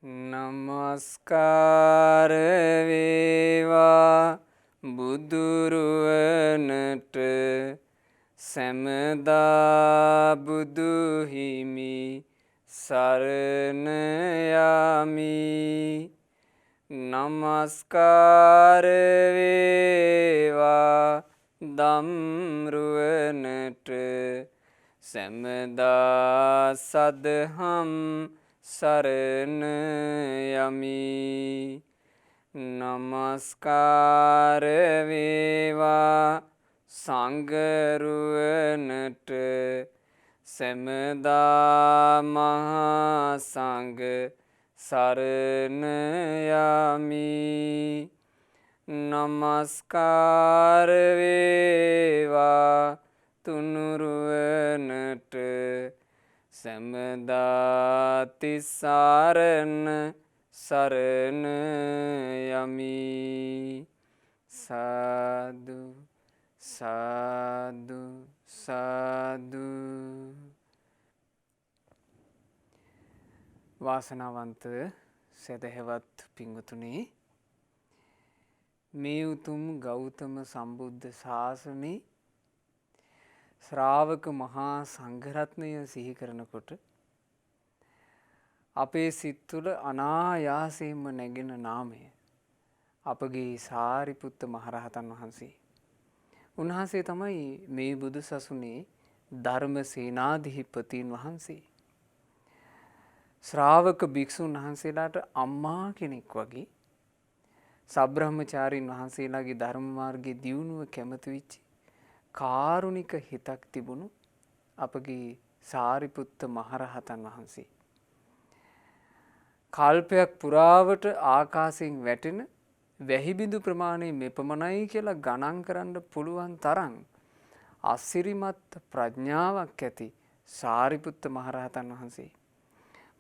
නමස්කාර වේවා බුදුරුවනට සැමදා බුදු හිමි සරණ යමි. නමස්කාර වේවා ධම්රුවනට සැමදා සදහම් සරණ යමි. නමස්කාර වේවා සංඝරුවනට සැමදා මහා සංඝ සරණ යමි. නමස්කාර වේවා තුනුරුවනට සැමදා තිසරණ සරණ යමි. සාදු සාදු සාදු. වාසනාවන්ත සදහැවත් පිංගුතුනි, මේ උතුම් ගෞතම සම්බුද්ධ ශාසනයේ ශ්‍රාවක මහා සංඝරත්නය සිහි කරනකොට අපේ සිත් තුළ අනායාසයෙන්ම නැගෙන නාමය අපගේ සාරිපුත්ත මහරහතන් වහන්සේ. උන්වහන්සේ තමයි මේ බුදු සසුනේ ධර්ම සේනාධිපතීන් වහන්සේ. ශ්‍රාවක භික්ෂුන් වහන්සේලාට අම්මා කෙනෙක් වගේ සබ්‍රහ්මචාරීන් වහන්සේලාගේ ධර්ම මාර්ගයේ දියුණුව කැමති වෙච්ච කාරුණික හිතක් තිබුණු අපගේ සාරිපුත්ත මහරහතන් වහන්සේ. කල්පයක් පුරාවට ආකාශයෙන් වැටෙන වැහිබිඳු ප්‍රමාණය මෙපමණයි කියලා ගණන් කරන්න පුළුවන් තරම් අසිරිමත් ප්‍රඥාවක් ඇති සාරිපුත්ත මහරහතන් වහන්සේ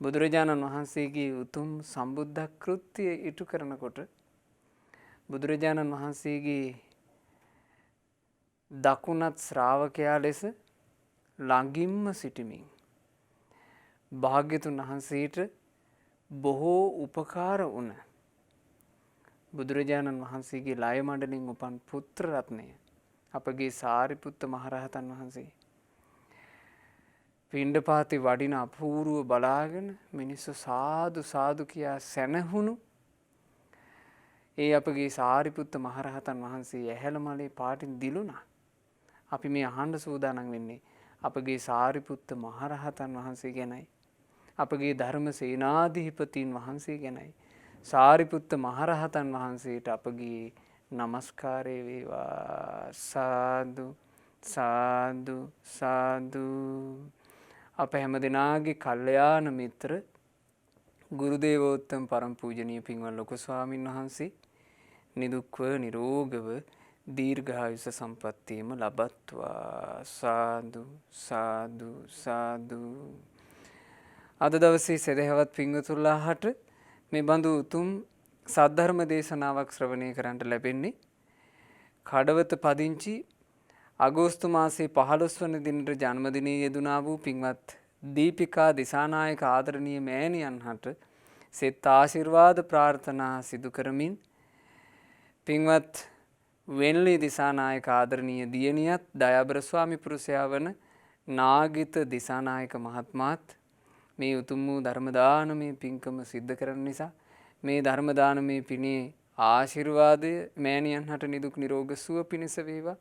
බුදුරජාණන් වහන්සේගේ උතුම් සම්බුද්ධ කෘත්‍යය ඉටු කරනකොට බුදුරජාණන් වහන්සේගේ දකුණත් ශ්‍රාවකයා ලෙස ළඟින්ම සිටිමින් භාග්‍යතුන් වහන්සේට බොහෝ උපකාර වුණ බුදුරජාණන් වහන්සේගේ ලය මඩලින් උපන් පුත්‍ර රත්නය අපගේ සාරිපුත්ත මහරහතන් වහන්සේ පිණ්ඩපාතේ වඩින අපූර්ව බලාගෙන මිනිස්සු සාදු සාදු කියා සැනහුණු ඒ අපගේ සාරිපුත්ත මහරහතන් වහන්සේ ඇහැල මලේ පාටින් දිලුණා. අපි මේ අහන්න සූදානම් වෙන්නේ අපගේ සාරිපුත්ත මහරහතන් වහන්සේ ගැනයි. අපගේ ධර්ම සේනාධිපතීන් වහන්සේ ගැනයි. සාරිපුත්ත මහරහතන් වහන්සේට අපගේ නමස්කාරය වේවා. සාදු සාදු සාදු. අප හැම දෙනාගේ කල්යාණ මිත්‍ර ගුරුදේවෝත්තම පරම පූජනීය පින්වත් ලොකු ස්වාමීන් වහන්සේ නිදුක්ව නිරෝගව දීර්ඝායුෂ සම්පන්නියම ලබත්වා. සාදු සාදු සාදු. අද දවසේ සදහවත් පින්වතුන්ලාට මේ බඳු උතුම් සද්ධර්ම දේශනාවක් ශ්‍රවණය කරන්නට ලැබෙන්නේ කඩවත පදිංචි අගෝස්තු මාසයේ 15 වන දිනට ජන්මදිනයේ යෙදුණා වූ පින්වත් දීපිකා දිසානායක ආදරණීය මෑණියන්හට සෙත් ආශිර්වාද ප්‍රාර්ථනා සිදු කරමින් පින්වත් වෙන්ලි දිසානායක ආදරණීය දියණියත් දයාබර ස්වාමි පුරුෂයා වන නාගිත දිසානායක මහත්මයාත් මේ උතුම් වූ ධර්ම දානමය පින්කම සිද්ධ කරන නිසා මේ ධර්ම දානමය පිනේ ආශිර්වාදය මෑණියන්හට නිදුක් නිරෝග සුව පිණිස වේවා.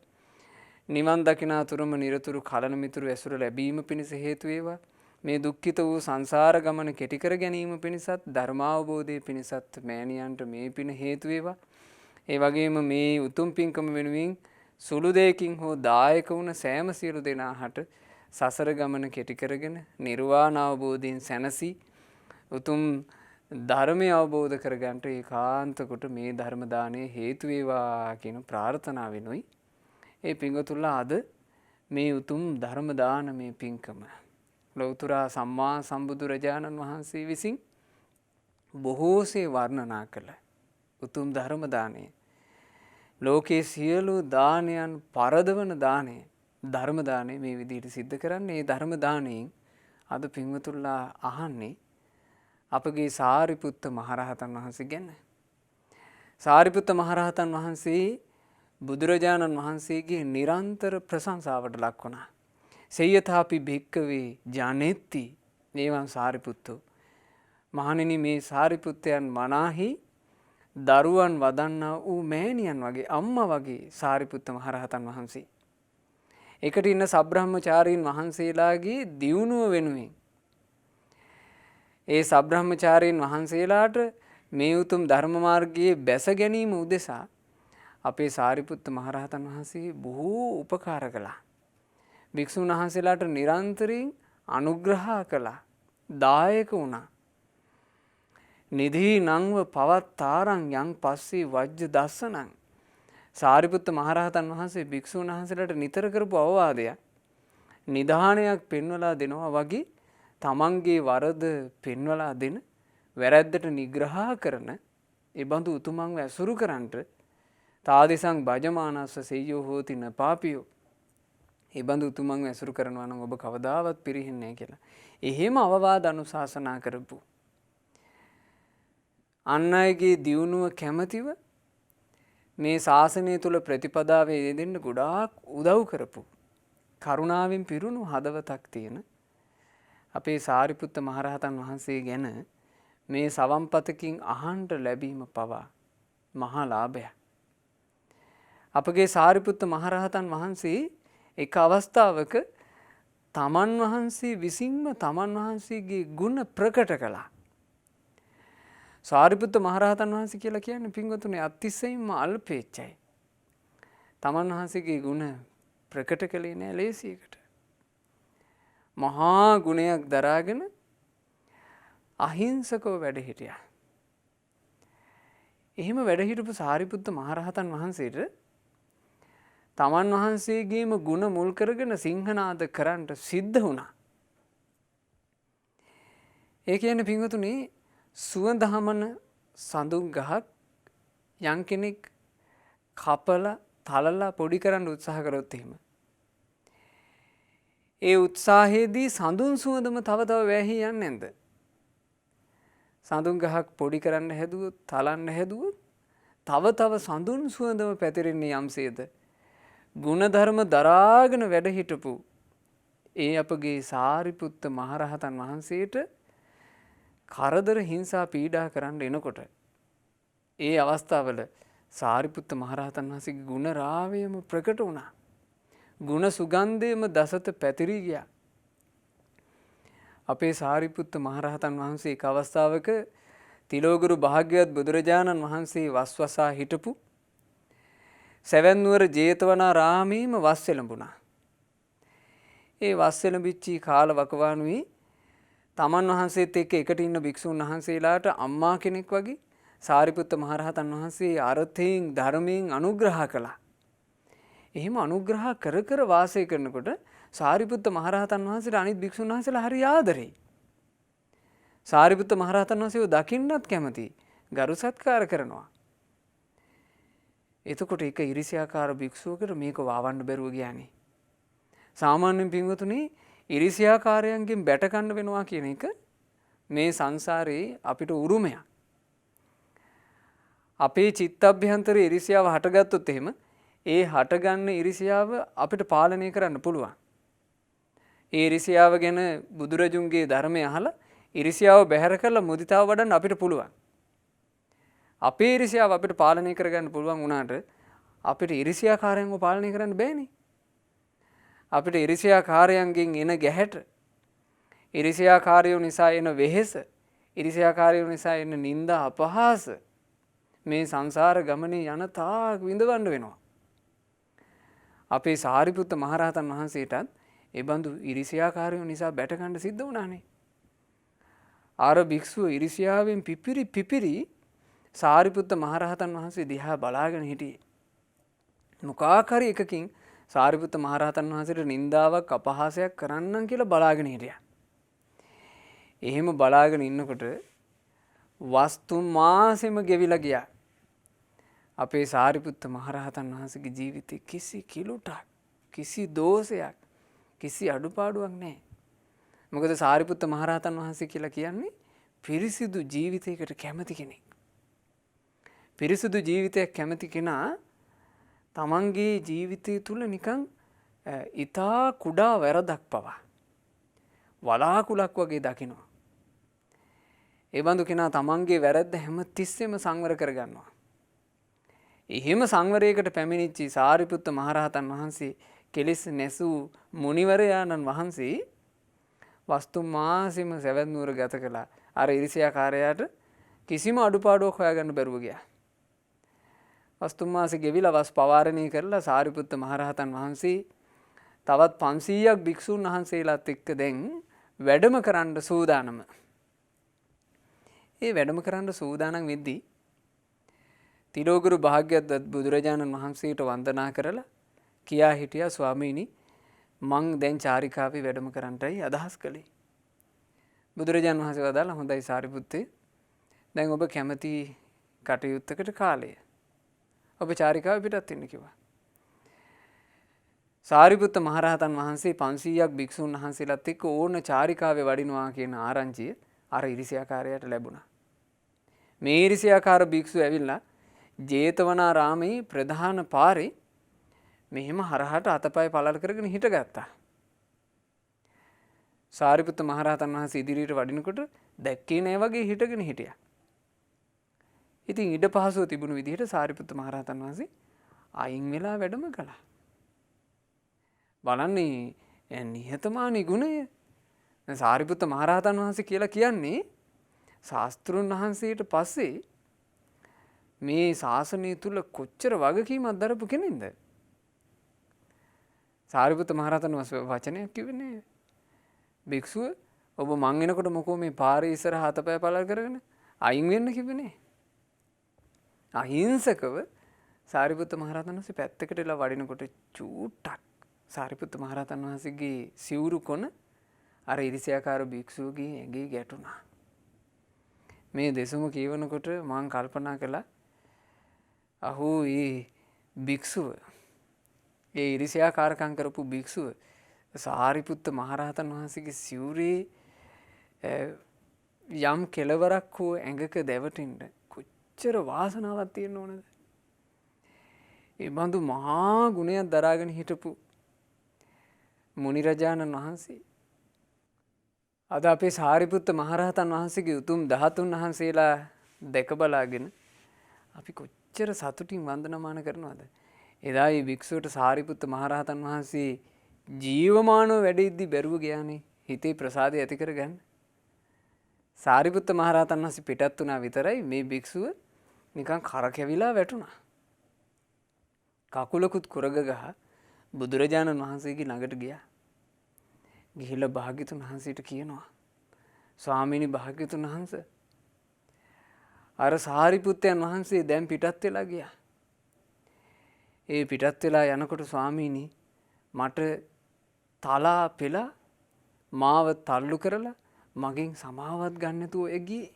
නිවන් දකිනාතුරුම නිරතුරු කලන මිතුරු ඇසුර ලැබීම පිණිස හේතු වේවා. මේ දුක්ඛිත වූ සංසාර ගමන කෙටි කර ගැනීම පිණිසත් ධර්මාවබෝධය පිණිසත් මෑණියන්ට මේ පින හේතු වේවා. ඒ වගේම මේ උතුම් පින්කම වෙනුවෙන් සුළු දෙයකින් හෝ දායක වුණ සෑම සියලු දෙනාට සසර ගමන කෙටි කරගෙන නිර්වාණ අවබෝධයෙන් සැනසී උතුම් ධර්මය අවබෝධ කරගන්නට ඒකාන්ත කොට මේ ධර්ම දාණය හේතු වේවා කියන ප්‍රාර්ථනාවෙනුයි ඒ පින්වතුන්ලා අද මේ උතුම් ධර්ම දානමය පින්කම ලෞතර සම්මා සම්බුදුරජාණන් වහන්සේ විසින් බොහෝසේ වර්ණනා කළ උතුම් ධර්ම දානය ලෝකයේ සියලු දානයන් පරදවන දානය ධර්ම දානය මේ විදිහට සිද්ධ කරන්නේ. ඒ ධර්ම දානයෙන් අද පින්වතුන්ලා අහන්නේ අපගේ සාරිපුත්ත මහරහතන් වහන්සේ ගැන. සාරිපුත්ත මහරහතන් වහන්සේ බුදුරජාණන් වහන්සේගේ නිරන්තර ප්‍රශංසාවට ලක් වුණා. සේයථාපි භික්කවේ ජනෙත්ති ඒවං සාරිපුත්තෝ. මහණෙනි මේ සාරිපුත්තයන් මනාහි දරුවන් වදන්නා වූ මෑණියන් වගේ අම්මා වගේ සාරිපුත්ත මහරහතන් වහන්සේ. එකට ඉන්න සබ්‍රහ්මචාරීන් වහන්සේලාගේ දියුණුව වෙනුවෙන් ඒ සබ්‍රහ්මචාරීන් වහන්සේලාට මේ උතුම් ධර්ම මාර්ගයේ බැස ගැනීම උදෙසා අපේ සාරිපුත්ත මහරහතන් වහන්සේ බොහෝ උපකාර කළා. භික්ෂුන් වහන්සේලාට නිරන්තරයෙන් අනුග්‍රහ කළා. දායක වුණා. නිධී නංව පවත්තාරං යං පස්සේ වජ්ජ දස්සනං. සාරිපුත්ත මහරහතන් වහන්සේ භික්ෂුන් වහන්සේලාට නිතර කරපු අවවාදයක් නිධානයක් පෙන්වලා දෙනවා වගේ තමන්ගේ වරද පෙන්වලා දෙන වැරැද්දට නිග්‍රහ කරන ඒ බඳු උතුමන්ව ඇසුරු කරන්නට තාදිසං භජමානස්ස සෙය්‍යෝ හෝති න පාපියෝ. ඒ බඳු උතුමන්ව ඇසුරු කරනවා නම් ඔබ කවදාවත් පිරිහෙන්නේ නැහැ කියලා. එහෙම අවවාද අනුශාසනා කරපු අන් අයගේ දියුණුව කැමැතිව මේ ශාසනය තුල ප්‍රතිපදාවේ යෙදෙන්න ගොඩාක් උදව් කරපු කරුණාවෙන් පිරුණු හදවතක් තියෙන අපේ සාරිපුත්ත මහරහතන් වහන්සේ ගැන මේ සවම්පතකින් අහන්න ලැබීම පවා මහා ලාභයක්. අපගේ සාරිපුත්ත මහරහතන් වහන්සේ එක අවස්ථාවක තමන් වහන්සේ විසින්ම තමන් වහන්සේගේ ගුණ ප්‍රකට කළා. සාරිපුත්ත මහරහතන් වහන්සේ කියලා කියන්නේ පින්වතුනි අතිශයින්ම අල්පේච්ඡයි. තමන් වහන්සේගේ ගුණ ප්‍රකට කළේ නෑ ලේසියකට. මහා ගුණයක් දරාගෙන අහිංසකව වැඩ හිටියා. එහෙම වැඩ හිටපු සාරිපුත්ත මහරහතන් වහන්සේට තමන් වහන්සේගේම ගුණ මුල් කරගෙන සිංහනාද කරන්නට සිද්ධ වුණා. ඒ කියන්නේ පින්වතුනි සුවඳ හමන සඳුන් ගහක් යම් කෙනෙක් කපලා තලලා පොඩි කරන්න උත්සාහ කරොත් එහෙම ඒ උත්සාහයේදී සඳුන් සුවඳම තව තව වැහි යන්නේ නැද්ද? සඳුන් ගහක් පොඩි කරන්න හැදුවොත් තලන්න හැදුවොත් තව තව සඳුන් සුවඳම පැතිරෙන්නේ යම්සේද? ගුණධර්ම දරාගෙන වැඩ හිටපු ඒ අපගේ සාරිපුත්ත මහරහතන් වහන්සේට කරදර හිංසා පීඩා කරන්න එනකොට ඒ අවස්ථාවල සාරිපුත්ත මහරහතන් වහන්සේගේ ගුණ රාවයම ප්‍රකට වුණා. ගුණ සුගන්ධයම දසත පැතිරී ගියා. අපේ සාරිපුත්ත මහරහතන් වහන්සේ එක් අවස්ථාවක තිලෝගුරු භාග්‍යවත් බුදුරජාණන් වහන්සේ වස්වසා හිටපු සැවැන්නුවර ජේතවනාරාමයේම වස් එළඹුණා. ඒ වස් එළඹිච්චි කාල වකවානුවේ තමන් වහන්සේත් එක්ක එකට ඉන්න භික්ෂුන් වහන්සේලාට අම්මා කෙනෙක් වගේ සාරිපුත්ත මහරහතන් වහන්සේ අර්ථයෙන් ධර්මයෙන් අනුග්‍රහ කළා. එහෙම අනුග්‍රහ කර කර වාසය කරනකොට සාරිපුත්ත මහරහතන් වහන්සේට අනිත් භික්ෂුන් වහන්සේලා හරි ආදරෙයි. සාරිපුත්ත මහරහතන් වහන්සේව දකින්නත් කැමති, ගරු සත්කාර කරනවා. එතකොට එක ඉරිසියාකාර භික්ෂුවකට මේක වවන්න බැරුව ගියානේ. සාමාන්‍යයෙන් පින්වතුනි ඉරිසියාකාරයන්ගෙන් බැට ගන්න වෙනවා කියන එක මේ සංසාරේ අපිට උරුමයක්. අපේ චිත්තඅභ්‍යන්තරයේ ඉරිසියාව හටගත්තොත් එහෙම ඒ හටගන්න ඉරිසියාව අපිට පාලනය කරන්න පුළුවන්. ඒ ඉරිසියාව ගැන බුදුරජුන්ගේ ධර්මය අහලා ඉරිසියාව බැහැර කරලා මුදිතාව වඩන්න අපිට පුළුවන්. අපේ ඉරිසියාව අපිට පාලනය කරගන්න පුළුවන් වුණාට අපිට ඉරිසියාකාරයන්ව පාලනය කරන්න බෑනේ. අපිට ඉරිසියාකාරයන්ගෙන් එන ගැහැට, ඉරිසියාකාරයෝ නිසා එන වෙහෙස, ඉරිසියාකාරයෝ නිසා එන නිന്ദා අපහාස මේ සංසාර ගමනේ යන තාක් විඳවන්න වෙනවා. අපේ සාරිපුත්ත මහරහතන් වහන්සේටත් ඒ බඳු ඉරිසියාකාරයෝ නිසා බැට ගන්න සිද්ධ වුණානේ. ආර භික්ෂුව ඉරිසියාවෙන් පිපිරි සාරිපුත්ත මහරහතන් වහන්සේ දිහා බලාගෙන හිටියේ. මොකක් හරි එකකින් සාරිපුත්ත මහරහතන් වහන්සේට නින්දාවක් අපහාසයක් කරන්නම් කියලා බලාගෙන හිටියා. එහෙම බලාගෙන ඉන්නකොට වස්තු මාසෙම ගෙවිලා ගියා. අපේ සාරිපුත්ත මහරහතන් වහන්සේගේ ජීවිතේ කිසි කිලුටක්, කිසි දෝෂයක්, කිසි අඩුපාඩුවක් නැහැ. මොකද සාරිපුත්ත මහරහතන් වහන්සේ කියලා කියන්නේ පිරිසිදු ජීවිතයකට කැමති කෙනෙක්. පිරිසිදු ජීවිතයක් කැමති කෙනා තමන්ගේ ජීවිතය තුළ නිකන් ඉතා කුඩා වැරදක් පවා වලාකුලක් වගේ දකිනවා. ඒ බඳු කෙනා තමන්ගේ වැරද්ද හැම තිස්සෙම සංවර කරගන්නවා. එහෙම සංවරයකට පැමිණිච්චි සාරිපුත්ත මහරහතන් වහන්සේ කෙලෙස් නැසූ මුනිවරයාණන් වහන්සේ වස්තු මාසෙම සැවැත් නුවර ගත කළා. අර ඉරිසියාකාරයාට කිසිම අඩුපාඩුවක් හොයාගන්න බැරුව ගියා. වස්තු මාසෙ ගෙවිලා වස් පවාරණය කරලා සාරිපුත්ත මහරහතන් වහන්සේ තවත් 500ක් භික්ෂුන් වහන්සේලාත් එක්ක දැන් වැඩම කරන්න සූදානම. ඒ වැඩම කරන්න සූදානම් වෙද්දී තිලෝගුරු භාග්‍යවත් බුදුරජාණන් වහන්සේට වන්දනා කරලා කියා හිටියා ස්වාමීනි මං දැන් චාරිකාවේ වැඩම කරන්නටයි අදහස් කළේ. බුදුරජාණන් වහන්සේ වදාළා හොඳයි සාරිපුත්තේ දැන් ඔබ කැමති කටයුත්තකට කාලය. ඔබ චාරිකාව පිටත් වෙන්න කිව්වා. සාරිපුත්ත මහරහතන් වහන්සේ 500ක් භික්ෂුන් වහන්සේලාත් එක්ක ඕන චාරිකාවේ වඩිනවා කියන ආරංචිය අර ඉරිසියාකාරයාට ලැබුණා. මේ ඉරිසියාකාර භික්ෂුව ඇවිල්ලා ජේතවනාරාමේ ප්‍රධාන පාරේ මෙහෙම හරහට අතපය පළල් කරගෙන හිටගත්තා. සාරිපුත්ත මහරහතන් වහන්සේ ඉදිරියට වඩිනකොට දැක්කේ නෑ වගේ හිටගෙන හිටියා. ඉතින් ඉඩ පහසුව තිබුණු විදිහට සාරිපුත්ත මහරහතන් වහන්සේ අයින් වෙලා වැඩම කළා. බලන්නේ නිහතමානී ගුණය. සාරිපුත්ත මහරහතන් වහන්සේ කියලා කියන්නේ ශාස්ත්‍රුන් වහන්සේට පස්සේ මේ ශාසනය තුල කොච්චර වගකීමක් දරපු කෙනෙක්ද? සාරිපුත්ත මහරහතන් වහන්සේ වචනයක් කිව්වේ භික්ෂුව ඔබ මං එනකොට මොකෝ මේ පාරේ ඉස්සරහ අතපය පළල් කරගෙන අයින් වෙන්න කිව්වේ. අහිංසකව සාරිපුත්ත මහරහතන් වහන්සේ පැත්තකට වෙලා වඩිනකොට චූට්ටක් සාරිපුත්ත මහරහතන් වහන්සේගේ සිවුරු කොන අර ඉරිසියාකාර භික්ෂුවගේ ඇඟේ ගැටුණා. මේ දෙසුම කියවනකොට මං කල්පනා කළා අහෝ මේ භික්ෂුව ඒ ඉරිසියාකාරකම් කරපු භික්ෂුව සාරිපුත්ත මහරහතන් වහන්සේගේ සිවුරේ යම් කෙලවරක් හෝ ඇඟක දැවටෙන්න කොච්චර වාසනාවක් තියෙන්න ඕනද? ඒ බඳු මහා ගුණයක් දරාගෙන හිටපු මුනිරජාණන් වහන්සේ අද අපේ සාරිපුත්ත මහරහතන් වහන්සේගේ උතුම් 13 වහන්සේලා දැක බලාගෙන අපි කොච්චර සතුටින් වන්දනමාන කරනවද? එදා මේ භික්ෂුවට සාරිපුත්ත මහරහතන් වහන්සේ ජීවමානව වැඩ ඉද්දි බැරුව ගියානේ හිතේ ප්‍රසාදය ඇති කරගන්න. සාරිපුත්ත මහරහතන් වහන්සේ පිටත් වුණා විතරයි මේ භික්ෂුව නිකන් කරකැවිලා වැටුණා. කකුලකුත් කුරග ගහ බුදුරජාණන් වහන්සේගේ ළඟට ගියා. ගිහිල්ලා භාග්‍යතුන් වහන්සේට කියනවා ස්වාමීනි භාග්‍යතුන් වහන්සේ අර සාරිපුත්තයන් වහන්සේ දැන් පිටත් වෙලා ගියා. ඒ පිටත් වෙලා යනකොට ස්වාමීනි මට තලා පෙලා මාව තල්ලු කරලා මගෙන් සමාවත් ගන්න නැතුව ගියේ.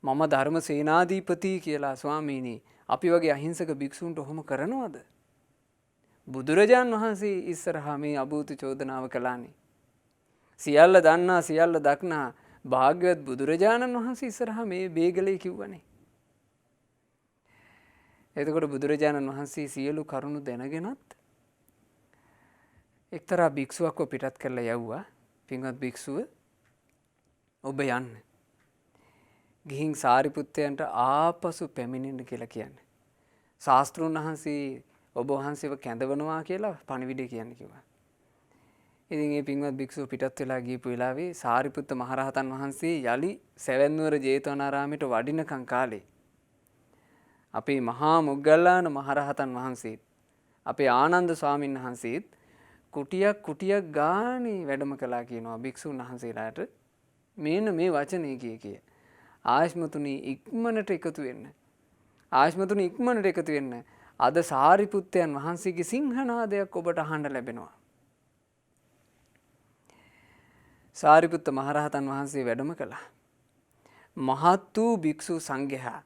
මම ධර්ම සේනාධිපති කියලා ස්වාමීනි අපි වගේ අහිංසක භික්ෂුන්ට ඔහොම කරනවද? බුදුරජාන් වහන්සේ ඉස්සරහා මේ අභූත චෝදනාව කළානේ. සියල්ල දන්නා සියල්ල දක්නා භාග්‍යවත් බුදුරජාණන් වහන්සේ ඉස්සරහා මේ බේගලේ කිව්වනේ. එතකොට බුදුරජාණන් වහන්සේ සියලු කරුණු දැනගෙනත් එක්තරා භික්ෂුවක්ව පිටත් කරලා යවුවා. පින්වත් භික්ෂුව ඔබ යන්න. ගිහින් සාරිපුත්තයන්ට ආපසු පැමිණෙන්න කියලා කියන්නේ. ශාස්ත්‍රුන් වහන්සේ ඔබ වහන්සේව කැඳවනවා කියලා පණිවිඩය කියන්න කිව්වා. ඉතින් මේ පින්වත් භික්ෂුව පිටත් වෙලා ගියපු වෙලාවේ සාරිපුත්ත මහරහතන් වහන්සේ යලි සැවැත් නුවර ජේතවනාරාමයට වඩිනකන් කාලේ අපේ මහා මොග්ගල්ලාන මහරහතන් වහන්සේත් අපේ ආනන්ද ස්වාමීන් වහන්සේත් කුටියක් ගානේ වැඩම කළා කියනවා භික්ෂුන් වහන්සේලාට. මේන මේ වචනේ කිය. ආයස්මතුනි ඉක්මනට එකතු වෙන්න. ආයස්මතුනි ඉක්මනට එකතු වෙන්න. අද සාරිපුත්තයන් වහන්සේගේ සිංහනාදයක් ඔබට අහන්න ලැබෙනවා. සාරිපුත්ත මහරහතන් වහන්සේ වැඩම කළා. මහත් වූ භික්ෂු සංඝයා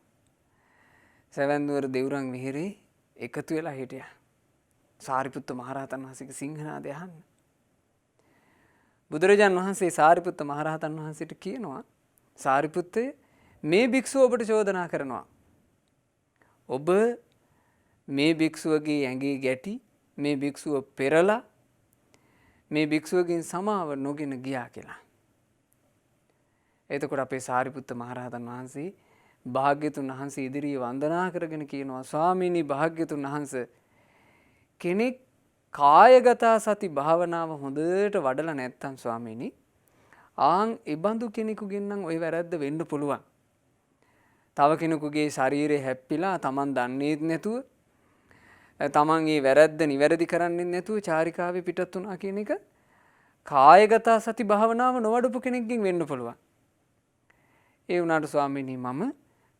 සැවැත් නුවර දෙව්රම් විහාරේ එකතු වෙලා හිටියා. සාරිපුත්ත මහරහතන් වහන්සේගේ සිංහනාදය අහන්න. බුදුරජාන් වහන්සේ සාරිපුත්ත මහරහතන් වහන්සේට කියනවා සාරිපුත්තය මේ භික්ෂුව ඔබට චෝදනා කරනවා. ඔබ මේ භික්ෂුවගේ ඇඟේ ගැටි මේ භික්ෂුව පෙරලා මේ භික්ෂුවගෙන් සමාව නොගෙන ගියා කියලා. එතකොට අපේ සාරිපුත්ත මහරහතන් වහන්සේ භාග්‍යතුන් වහන්සේ ඉදිරියේ වන්දනා කරගෙන කියනවා ස්වාමීනි භාග්‍යතුන් වහන්සේ කෙනෙක් කායගත සති භාවනාව හොඳට වඩලා නැත්තම් ස්වාමීනි ඉබඳු කෙනෙකුගෙන් නම් ওই වැරද්ද වෙන්න පුළුවන්. තව කෙනෙකුගේ ශරීරය හැප්පිලා Taman දන්නේත් නැතුව Taman ඒ වැරද්ද නිවැරදි කරන්නේ නැතුව චාරිකාවේ පිටත් වුණා කියන එක කායගත සති භාවනාව නොවඩපු කෙනෙක්ගෙන් වෙන්න පුළුවන්. ඒ වුණාට ස්වාමීනි මම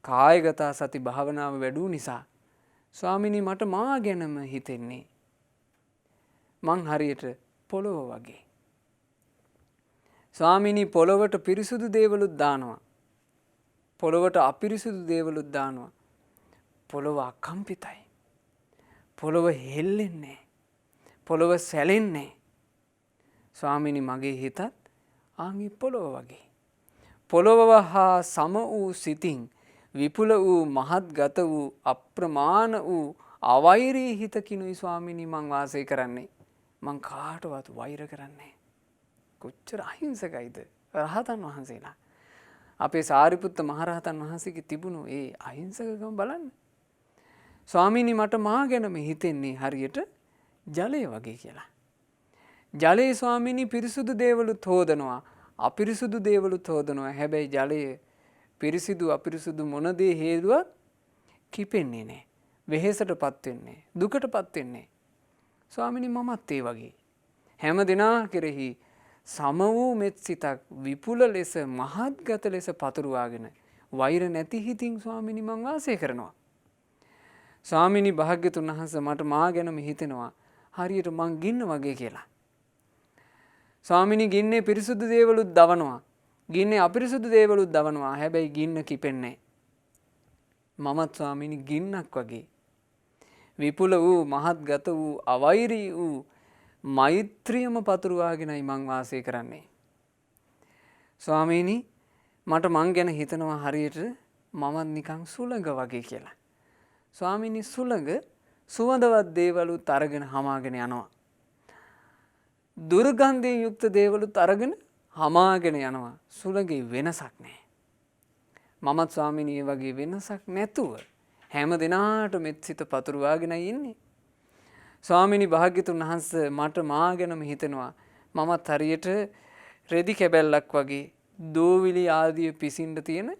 කායගත සති භාවනාව වැඩුව නිසා ස්වාමීනි මට මා ගැනම හිතෙන්නේ මං හරියට පොළොව වගේ. ස්වාමීනි පොළොවට පිරිසුදු දේවලුත් දානවා. පොළොවට අපිරිසුදු දේවලුත් දානවා. පොළොව අකම්පිතයි. පොළොව හෙල්ලෙන්නේ. පොළොව සැලෙන්නේ. ස්වාමීනි මගේ හිතත් ආන්ගේ පොළොව වගේ. පොළොව හා සම වූ සිතින් විපුල වූ මහත්ගත වූ අප්‍රමාණ වූ අවෛරී හිතකිනුයි ස්වාමීනි මං වාසය කරන්නේ. මං කාටවත් වෛර කරන්නේ. කොච්චර අහිංසකයිද රහතන් වහන්සේලා. අපේ සාරිපුත්ත මහරහතන් වහන්සේගේ තිබුණු ඒ අහිංසකකම බලන්න. ස්වාමීනි මට මා ගැනම හිතෙන්නේ හරියට ජලය වගේ කියලා. ජලයේ ස්වාමීනි පිරිසුදු දේවලුත් හොදනවා අපිරිසුදු දේවලුත් හොදනවා. හැබැයි ජලය පිරිසිදු අපිරිසුදු මොන දේ හේතුවත් කිපෙන්නේ නැහැ. වෙහෙසටපත් වෙන්නේ දුකටපත් වෙන්නේ. ස්වාමීනි මමත් ඒ වගේ. හැම දිනා කෙරෙහි සම වූ මෙත් සිතක් විපුල ලෙස මහත්ගත ලෙස පතුරවාගෙන වෛර නැති හිතින් ස්වාමීනි මං වාසය කරනවා. ස්වාමීනි භාග්‍යතුන් වහන්සේ මට මා ගැනම හිතෙනවා හරියට මං ගින්න වගේ කියලා. ස්වාමීනි ගින්නේ පිරිසුදු දේවලුත් දවනවා. ගින්නේ අපිරිසුදු දේවලුත් දවනවා. හැබැයි ගින්න කිපෙන්නේ මමත් ස්වාමීනි ගින්නක් වගේ. විපුල වූ මහත්ගත වූ අවෛරී වූ මෛත්‍රියම පතුරවාගෙනයි මං වාසය කරන්නේ. ස්වාමීනි මට මං ගැන හිතනවා හරියට මමත් නිකන් සුළඟ වගේ කියලා. ස්වාමීනි සුළඟ සුවඳවත් දේවලුත් අරගෙන හමාගෙන යනවා. දුර්ගන්ධයෙන් යුක්ත දේවලුත් අරගෙන හමාගෙන යනවා. සුළඟේ වෙනසක් නැහැ. මමත් ස්වාමීනි ඒ වගේ වෙනසක් නැතුව හැම දිනාට මෙත් සිත පතුරවාගෙනයි ඉන්නේ. ස්වාමීනි භාග්‍යතුන් වහන්සේ මට මා ගැනම හිතෙනවා මමත් හරියට රෙදි කැබැල්ලක් වගේ දෝවිලි ආදිය පිසින්න තියෙන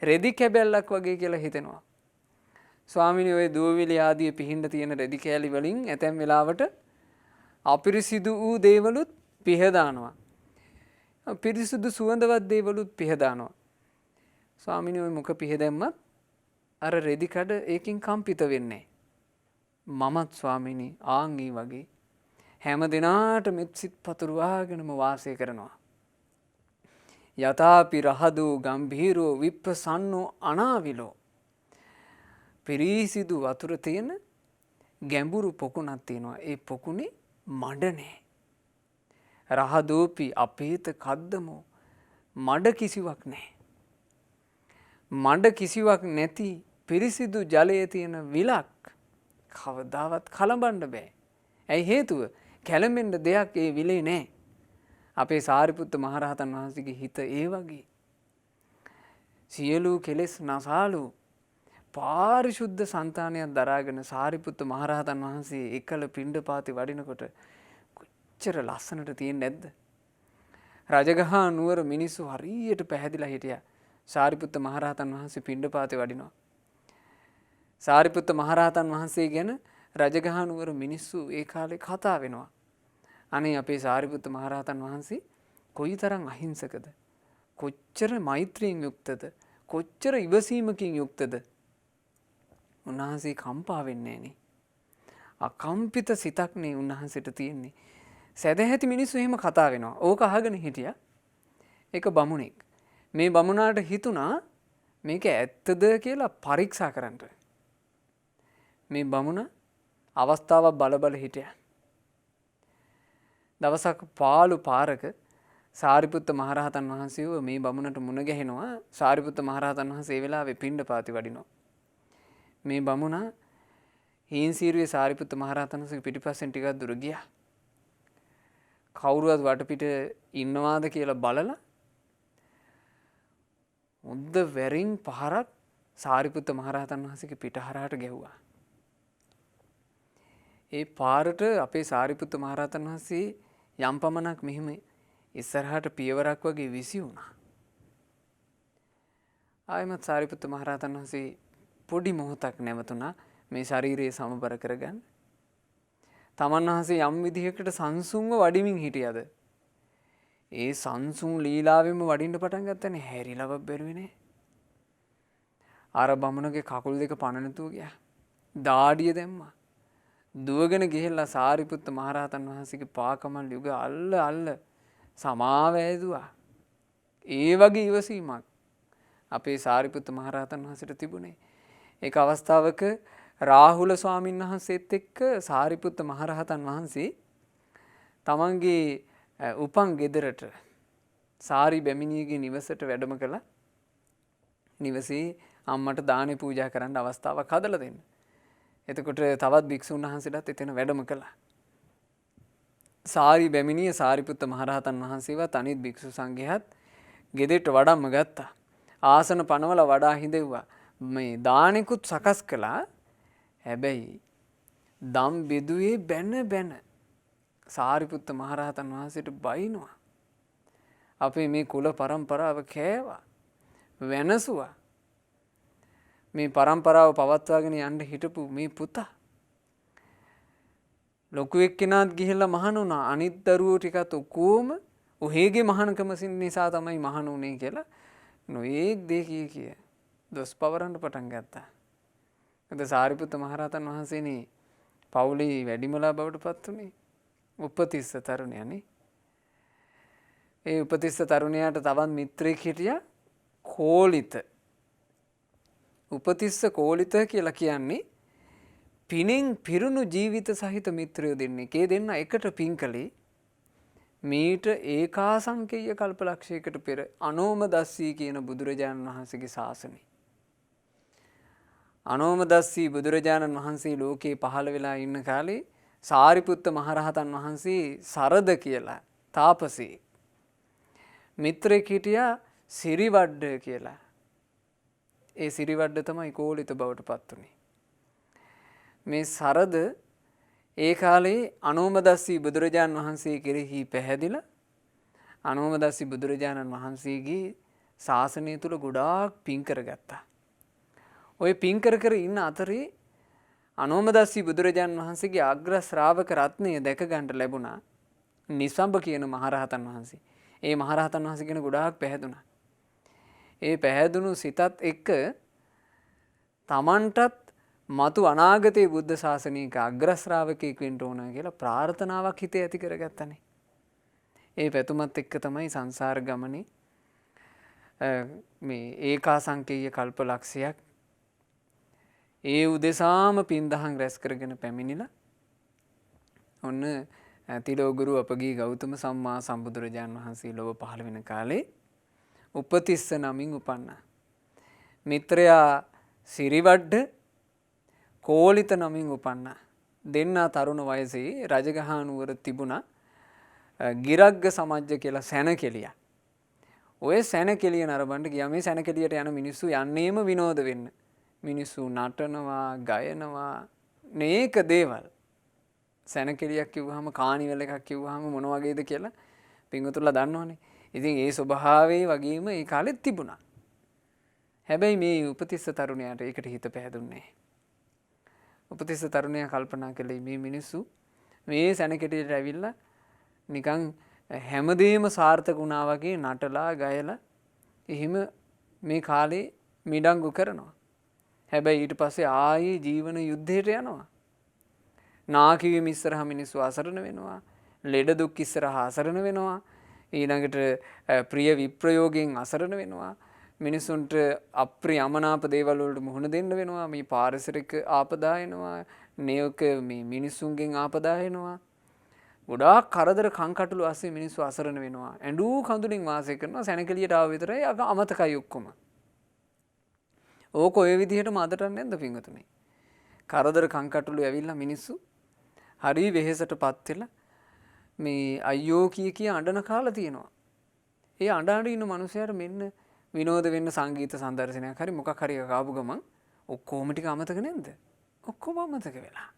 රෙදි කැබැල්ලක් වගේ කියලා හිතෙනවා. ස්වාමීනි ඔය දෝවිලි ආදිය පිහින්න තියෙන රෙදි කෑලි වලින් ඇතැම් වෙලාවට අපිරිසිදු වූ දේවලුත් පිහදානවා. පිරිසිදු සුවඳවත් දේවලුත් පිහදානවා. ස්වාමීනි ඔය මුඛ පිහදැම්මත් අර රෙදි කඩ ඒකින් කම්පිත වෙන්නේ. මමත් ස්වාමීනි ආන්ගේ වගේ හැම දිනාට මෙත් සිත් පතුරවාගෙනම වාසය කරනවා. යතාපි රහදෝ ගම්භීරෝ විප්පසන්නෝ අනාවිලෝ. පිරිසිදු වතුර තියෙන ගැඹුරු පොකුණක් තියෙනවා. ඒ පොකුණේ මඩ නැහැ. රහදෝපි අපේත කද්දමෝ මඩ කිසිවක් නැහැ. මඩ කිසිවක් නැති පිරිසිදු ජලයේ තියෙන විලක් කවදාවත් කලඹන්න බෑ. ඇයි හේතුව? කැළඹෙන්න දෙයක් ඒ විලේ නැහැ. අපේ සාරිපුත්ත මහරහතන් වහන්සේගේ හිත ඒ වගේ. සියලු කෙලෙස් නසාලු පාරිශුද්ධ సంతානයක් දරාගෙන සාරිපුත්ත මහරහතන් වහන්සේ එකල පිණ්ඩපාතේ වඩිනකොට කොච්චර ලස්සනට තියෙන්නේ නැද්ද? රජගහ නුවර මිනිස්සු හරියට පැහැදිලා හිටියා. සාරිපුත්ත මහරහතන් වහන්සේ පිණ්ඩපාතේ වඩිනවා. සාරිපුත්ත මහරහතන් වහන්සේ ගැන රජගහ නුවර මිනිස්සු ඒ කාලේ කතා වෙනවා. අනේ අපේ සාරිපුත්ත මහරහතන් වහන්සේ කොයිතරම් අහිංසකද? කොච්චර මෛත්‍රියෙන් යුක්තද? කොච්චර ඉවසීමකින් යුක්තද? උන්වහන්සේ කම්පා වෙන්නේ නැහනේ. අකම්පිත සිතක් නේ උන්වහන්සේට තියෙන්නේ. සැදැහැති මිනිස්සු එහෙම කතා වෙනවා. ඕක අහගෙන හිටියා. ඒක බමුණෙක්. මේ බමුණාට හිතුණා මේක ඇත්තද කියලා පරීක්ෂා කරන්න. මේ බමුණ අවස්ථාවක් බල බල හිටියා. දවසක් පාළු පාරක සාරිපුත්ත මහරහතන් වහන්සේව මේ බමුණට මුණ ගැහෙනවා. සාරිපුත්ත මහරහතන් වහන්සේ ඒ වෙලාවේ පිණ්ඩපාති වඩිනවා. මේ බමුණ හීන්සීරුවේ සාරිපුත්ත මහරහතන් වහන්සේ පිටිපස්සෙන් ටිකක් දුර ගියා. කවුරුවත් වටපිට ඉන්නවාද කියලා බලලා මුද්ද වැරින් පහරක් සාරිපුත්ත මහරහතන් වහන්සේගේ පිටහරහට ගැහුවා. ඒ පාරට අපේ සාරිපුත්ත මහරහතන් වහන්සේ යම් පමණක් මෙහිම ඉස්සරහට පියවරක් වගේ විසි වුණා. ආයමත් සාරිපුත්ත මහරහතන් වහන්සේ පොඩි මොහොතක් නැවතුණා මේ ශරීරයේ සමබර කරගන්න. තමන් වහන්සේ යම් විදිහකට සංසුන්ව වඩිමින් හිටියද ඒ සංසුන් ලීලාවෙම වඩින්න පටන් ගත්තනේ. හැරිලව බැරුවේ නෑ. අර බමුණගේ කකුල් දෙක පණ නැතුව ගියා. දාඩිය දැම්මා. දුවගෙන ගිහිල්ලා සාරිපුත්ත මහරහතන් වහන්සේගේ පාකමල් යුග අල්ල සමාව ඇදුවා. ඒ වගේ ඉවසීමක් අපේ සාරිපුත්ත මහරහතන් වහන්සේට තිබුණේ. ඒක අවස්ථාවක රාහුල ස්වාමීන් වහන්සේත් එක්ක සාරිපුත්ත මහරහතන් වහන්සේ තමන්ගේ උපන් ගෙදරට සාරි බැමිණියගේ නිවසට වැඩම කළා. නිවසේ අම්මට දානේ පූජා කරන්න අවස්ථාවක් හදලා දෙන්න. එතකොට තවත් භික්ෂුන් වහන්සේලාත් එතන වැඩම කළා. සාරි බැමිණිය සාරිපුත්ත මහරහතන් වහන්සේවත් අනිත් භික්ෂු සංඝයාත් ගෙදරට වඩම්ම ගත්තා. ආසන පනවල වඩා හිඳෙව්වා. මේ දානෙකුත් සකස් කළා. හැබැයි දම් බෙදුවේ බැන සාරිපුත්ත මහරහතන් වහන්සේට බයිනවා. අපේ මේ කුල පරම්පරාව කෑවා. වෙනසුවා. මේ පරම්පරාව පවත්වාගෙන යන්න හිටපු මේ පුතා ලොකු එක්කෙනාත් ගිහිල්ලා මහණ වුණා. අනිත් දරුවෝ ටිකත් ඔක්කොම ඔහේගේ මහානකම නිසා තමයි මහණ වුණේ කියලා නොයේක් දේ කිය දොස් පවරන්න පටන් ගත්තා. එතකොට සාරිපුත්ත මහරහතන් වහන්සේනේ පවුලේ වැඩිමලා බවට පත් උනේ. උපතිස්ස තරුණයානේ. ඒ උපතිස්ස තරුණයාට තවත් මිත්‍රයෙක් හිටියා කෝලිත. උපතිස්ස කෝලිත කියලා කියන්නේ පිනෙන් පිරුණු ජීවිත සහිත මිත්‍රයෝ දෙන්නෙක්. ඒ දෙන්න එකට පින් කළේ මීට ඒකාසංකේය කල්පලක්ෂයකට පෙර අනෝමදස්සී කියන බුදුරජාණන් වහන්සේගේ ශාසනය. අනෝමදස්සී බුදුරජාණන් වහන්සේ ලෝකේ පහළ වෙලා ඉන්න කාලේ සාරිපුත්ත මහරහතන් වහන්සේ සරද කියලා තාපසී මිත්‍රයෙක් හිටියා සිරිවඩ්ඩ කියලා. ඒ සිරිවඩ්ඩ තමයි කෝලිත බවට පත් වුනේ. මේ සරද ඒ කාලේ අනෝමදස්සී බුදුරජාණන් වහන්සේ කෙරෙහි පැහැදිලා අනෝමදස්සී බුදුරජාණන් වහන්සේගේ ශාසනය තුල ගොඩාක් පින් කරගත්තා. ඔය පින් කර ඉන්න අතරේ අනෝමදස්සී බුදුරජාණන් වහන්සේගේ අග්‍ර ශ්‍රාවක රත්නය දැක ගන්න ලැබුණා. නිසම්බ කියන මහරහතන් වහන්සේ. ඒ මහරහතන් වහන්සේ ගැන ගොඩාක් පැහැදුනා. ඒ පැහැදුණු සිතත් එක්ක තමන්ටත් මතු අනාගතයේ බුද්ධ ශාසනයක අග්‍ර ශ්‍රාවකයෙක් වෙන්න ඕන කියලා ප්‍රාර්ථනාවක් හිතේ ඇති කරගත්තනේ. ඒ පැතුමත් එක්ක තමයි සංසාර ගමනේ මේ ඒකාසංකේය කල්පලක්ෂයක් ඒ උදෙසාම පින්දහම් රැස් කරගෙන පැමිණිලා ඔන්න තිලෝගුරු අපගේ ගෞතම සම්මා සම්බුදුරජාණන් වහන්සේ ලොව පහළ වෙන කාලේ උපතිස්ස නමින් උපන්නා. මිත්‍රයා සිරිවඩ්ඩ කෝලිත නමින් උපන්නා. දෙන්නා තරුණ වයසේ රජගහනුවර තිබුණා ගිරග්ග සමජ්ජ කියලා සැනකෙලිය. ඔය සැනකෙලිය නරඹන්න ගියා. මේ සැනකෙලියට යන මිනිස්සු යන්නේම විනෝද වෙන්න. මිනිස්සු නටනවා, ගයනවා, නේක දේවල්. සැනකෙලියක් කිව්වහම කානිවල් එකක් කිව්වහම මොන වගේද කියලා පින්වතුන්ලා දන්නවනේ. ඉතින් ඒ ස්වභාවයේ වගේම ඒ කාලෙත් තිබුණා. හැබැයි මේ උපතිස්ස තරුණයාට ඒකට හිත පැහැදුන්නේ නැහැ. උපතිස්ස තරුණයා කල්පනා කළේ මේ මිනිස්සු මේ සැනකෙලියට ඇවිල්ලා නිකන් හැමදේම සාර්ථක වුණා වගේ නටලා ගයලා එහෙම මේ කාලේ මිඩංගු කරනවා. හැබැයි ඊට පස්සේ ආයේ ජීවන යුද්ධයට යනවා. නාකියම ඉස්සරහා මිනිස්සු අසරණ වෙනවා. ලෙඩ දුක් ඉස්සරහා අසරණ වෙනවා. ඊළඟට ප්‍රිය විප්‍රයෝගයෙන් අසරණ වෙනවා. මිනිසුන්ට අප්‍රිය අමනාප දේවල් වලට මුහුණ දෙන්න වෙනවා. මේ පාරිසරික ආපදා එනවා. නේක මේ මිනිසුන්ගෙන් ආපදා එනවා. ගොඩාක් කරදර කංකටොළු ASCII මිනිස්සු අසරණ වෙනවා. ඇඬු කඳුලින් වාසය කරනවා. සැනකෙලියට ආව විතරයි අග අමතකයි ඔක්කොම. ඕක ඔය විදිහටම අදට නැද්ද පින්වතුනි? කරදර කංකටොළු ඇවිල්ලා මිනිස්සු හරි වෙහෙසටපත් වෙලා මේ අයියෝ කිය අඬන කාලා තියෙනවා. ඒ අඬ ඉන්න මිනිස්සයාට මෙන්න විනෝද වෙන්න සංගීත සම්දර්ශනයක් හරි මොකක් හරි ආපු ගමන් ඔක්කොම ටික අමතක නැද්ද? ඔක්කොම අමතක වෙලා.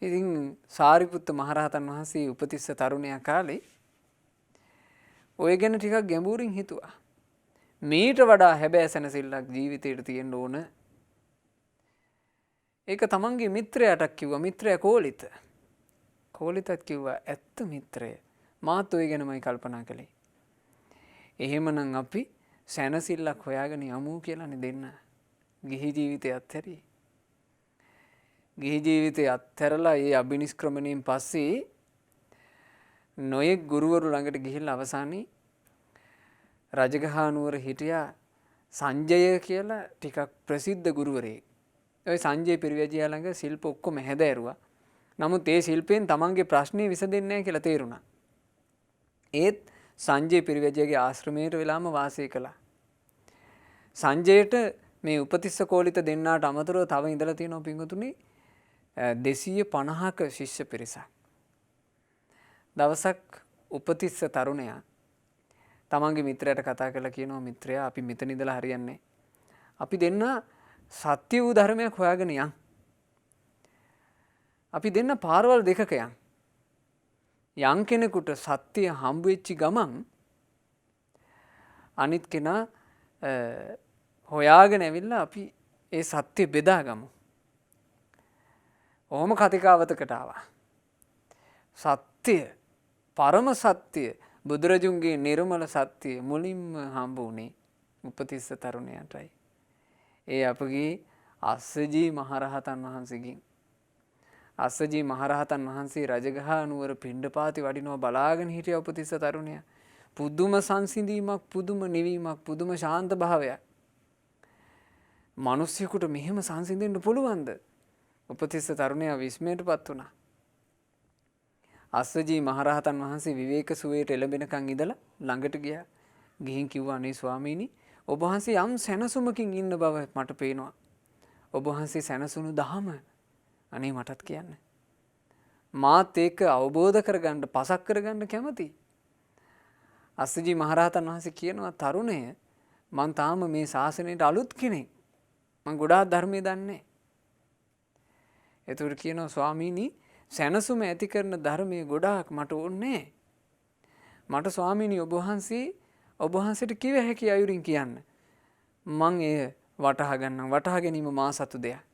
ඉතින් සාරිපුත්ත මහරහතන් වහන්සේ උපතිස්ස තරුණයා කාලේ ඔය ගැන ටිකක් ගැඹුරින් හිතුවා. මීට වඩා හැබෑ සැනසෙල්ලක් ජීවිතේට තියෙන්න ඕන. ඒක තමන්ගේ මිත්‍රයාටත් කිව්වා. මිත්‍රයා කෝලිත. කෝලිතත් කිව්වා ඇත්ත මිත්‍රය. මාත් ඔය ගැනමයි කල්පනා කළේ. එහෙමනම් අපි සැනසෙල්ලක් හොයාගෙන යමු කියලානේ දෙන්න. ගිහි ජීවිතය අත්හැරි. ගිහි ජීවිතය අත්හැරලා ඒ අභිනිෂ්ක්‍රමණයෙන් පස්සේ නොයෙක් ගුරුවරු ළඟට ගිහිල්ලා අවසානයේ රජගහ නුවර හිටියා සංජය කියලා ටිකක් ප්‍රසිද්ධ ගුරුවරයෙක්. ඔය සංජය පිරිවැජියා ළඟ ශිල්ප ඔක්කොම හැදෑරුවා. නමුත් ඒ ශිල්පයෙන් තමන්ගේ ප්‍රශ්නේ විසඳෙන්නේ නැහැ කියලා තේරුණා. ඒත් සංජය පිරිවැජියාගේ ආශ්‍රමයට වෙලාම වාසය කළා. සංජයට මේ උපතිස්ස කෝලිත දෙන්නාට අමතරව තව ඉඳලා තියෙනවා පින්වතුනි 250ක ශිෂ්‍ය පිරිසක්. දවසක් උපතිස්ස තරුණයා තමන්ගේ මිත්‍රයාට කතා කරලා කියනවා මිත්‍රයා අපි මෙතන ඉඳලා හරියන්නේ. අපි දෙන්න සත්‍ය වූ ධර්මයක් හොයාගෙන යන්. අපි දෙන්න පාරවල් දෙකක යන්. යම් කෙනෙකුට සත්‍ය හම්බ වෙච්ච ගමන් අනිත් කෙනා හොයාගෙන ඇවිල්ලා අපි ඒ සත්‍ය බෙදාගමු. ඔහොම කතිකාවතකට ආවා. සත්‍ය පරම සත්‍ය බුදුරජුන්ගේ නිර්මල සත්‍ය මුලින්ම හම්බ වුණේ උපතිස්ස තරුණයාටයි. ඒ අපගේ අස්සජී මහරහතන් වහන්සේගෙන්. අස්සජී මහරහතන් වහන්සේ රජගහ නුවර පිණ්ඩපාතේ වඩිනවා බලාගෙන හිටිය උපතිස්ස තරුණයා. පුදුම සංසිඳීමක්, පුදුම නිවීමක්, පුදුම ශාන්ත භාවයක්. මිනිස්සුෙකුට මෙහෙම සංසිඳෙන්න පුළුවන්ද? උපතිස්ස තරුණයා විස්මයටපත් වුණා. අස්සජී මහරහතන් වහන්සේ විවේක සුවයට එළඹෙනකන් ඉඳලා ළඟට ගියා. ගිහින් කිව්වා අනේ ස්වාමීනි ඔබ වහන්සේ යම් සැනසුමකින් ඉන්න බව මට පේනවා. ඔබ වහන්සේ සැනසුණු දහම අනේ මටත් කියන්න. මාත් ඒක අවබෝධ කරගන්න, පසක් කරගන්න කැමතියි. අස්සජී මහරහතන් වහන්සේ කියනවා තරුණය මං තාම මේ ශාසනයට අලුත් කෙනෙක්. මං ගොඩාක් ධර්මයේ දන්නේ. එතකොට කියනවා ස්වාමීනි සැනසුම ඇති කරන ධර්මයේ ගොඩාක් මට ඕනේ. මට ස්වාමීනි ඔබ වහන්සේට කිව හැකි අයුරින් කියන්න. මං එය වටහා ගන්නම්. වටහා ගැනීම මා සතු දෙයක්.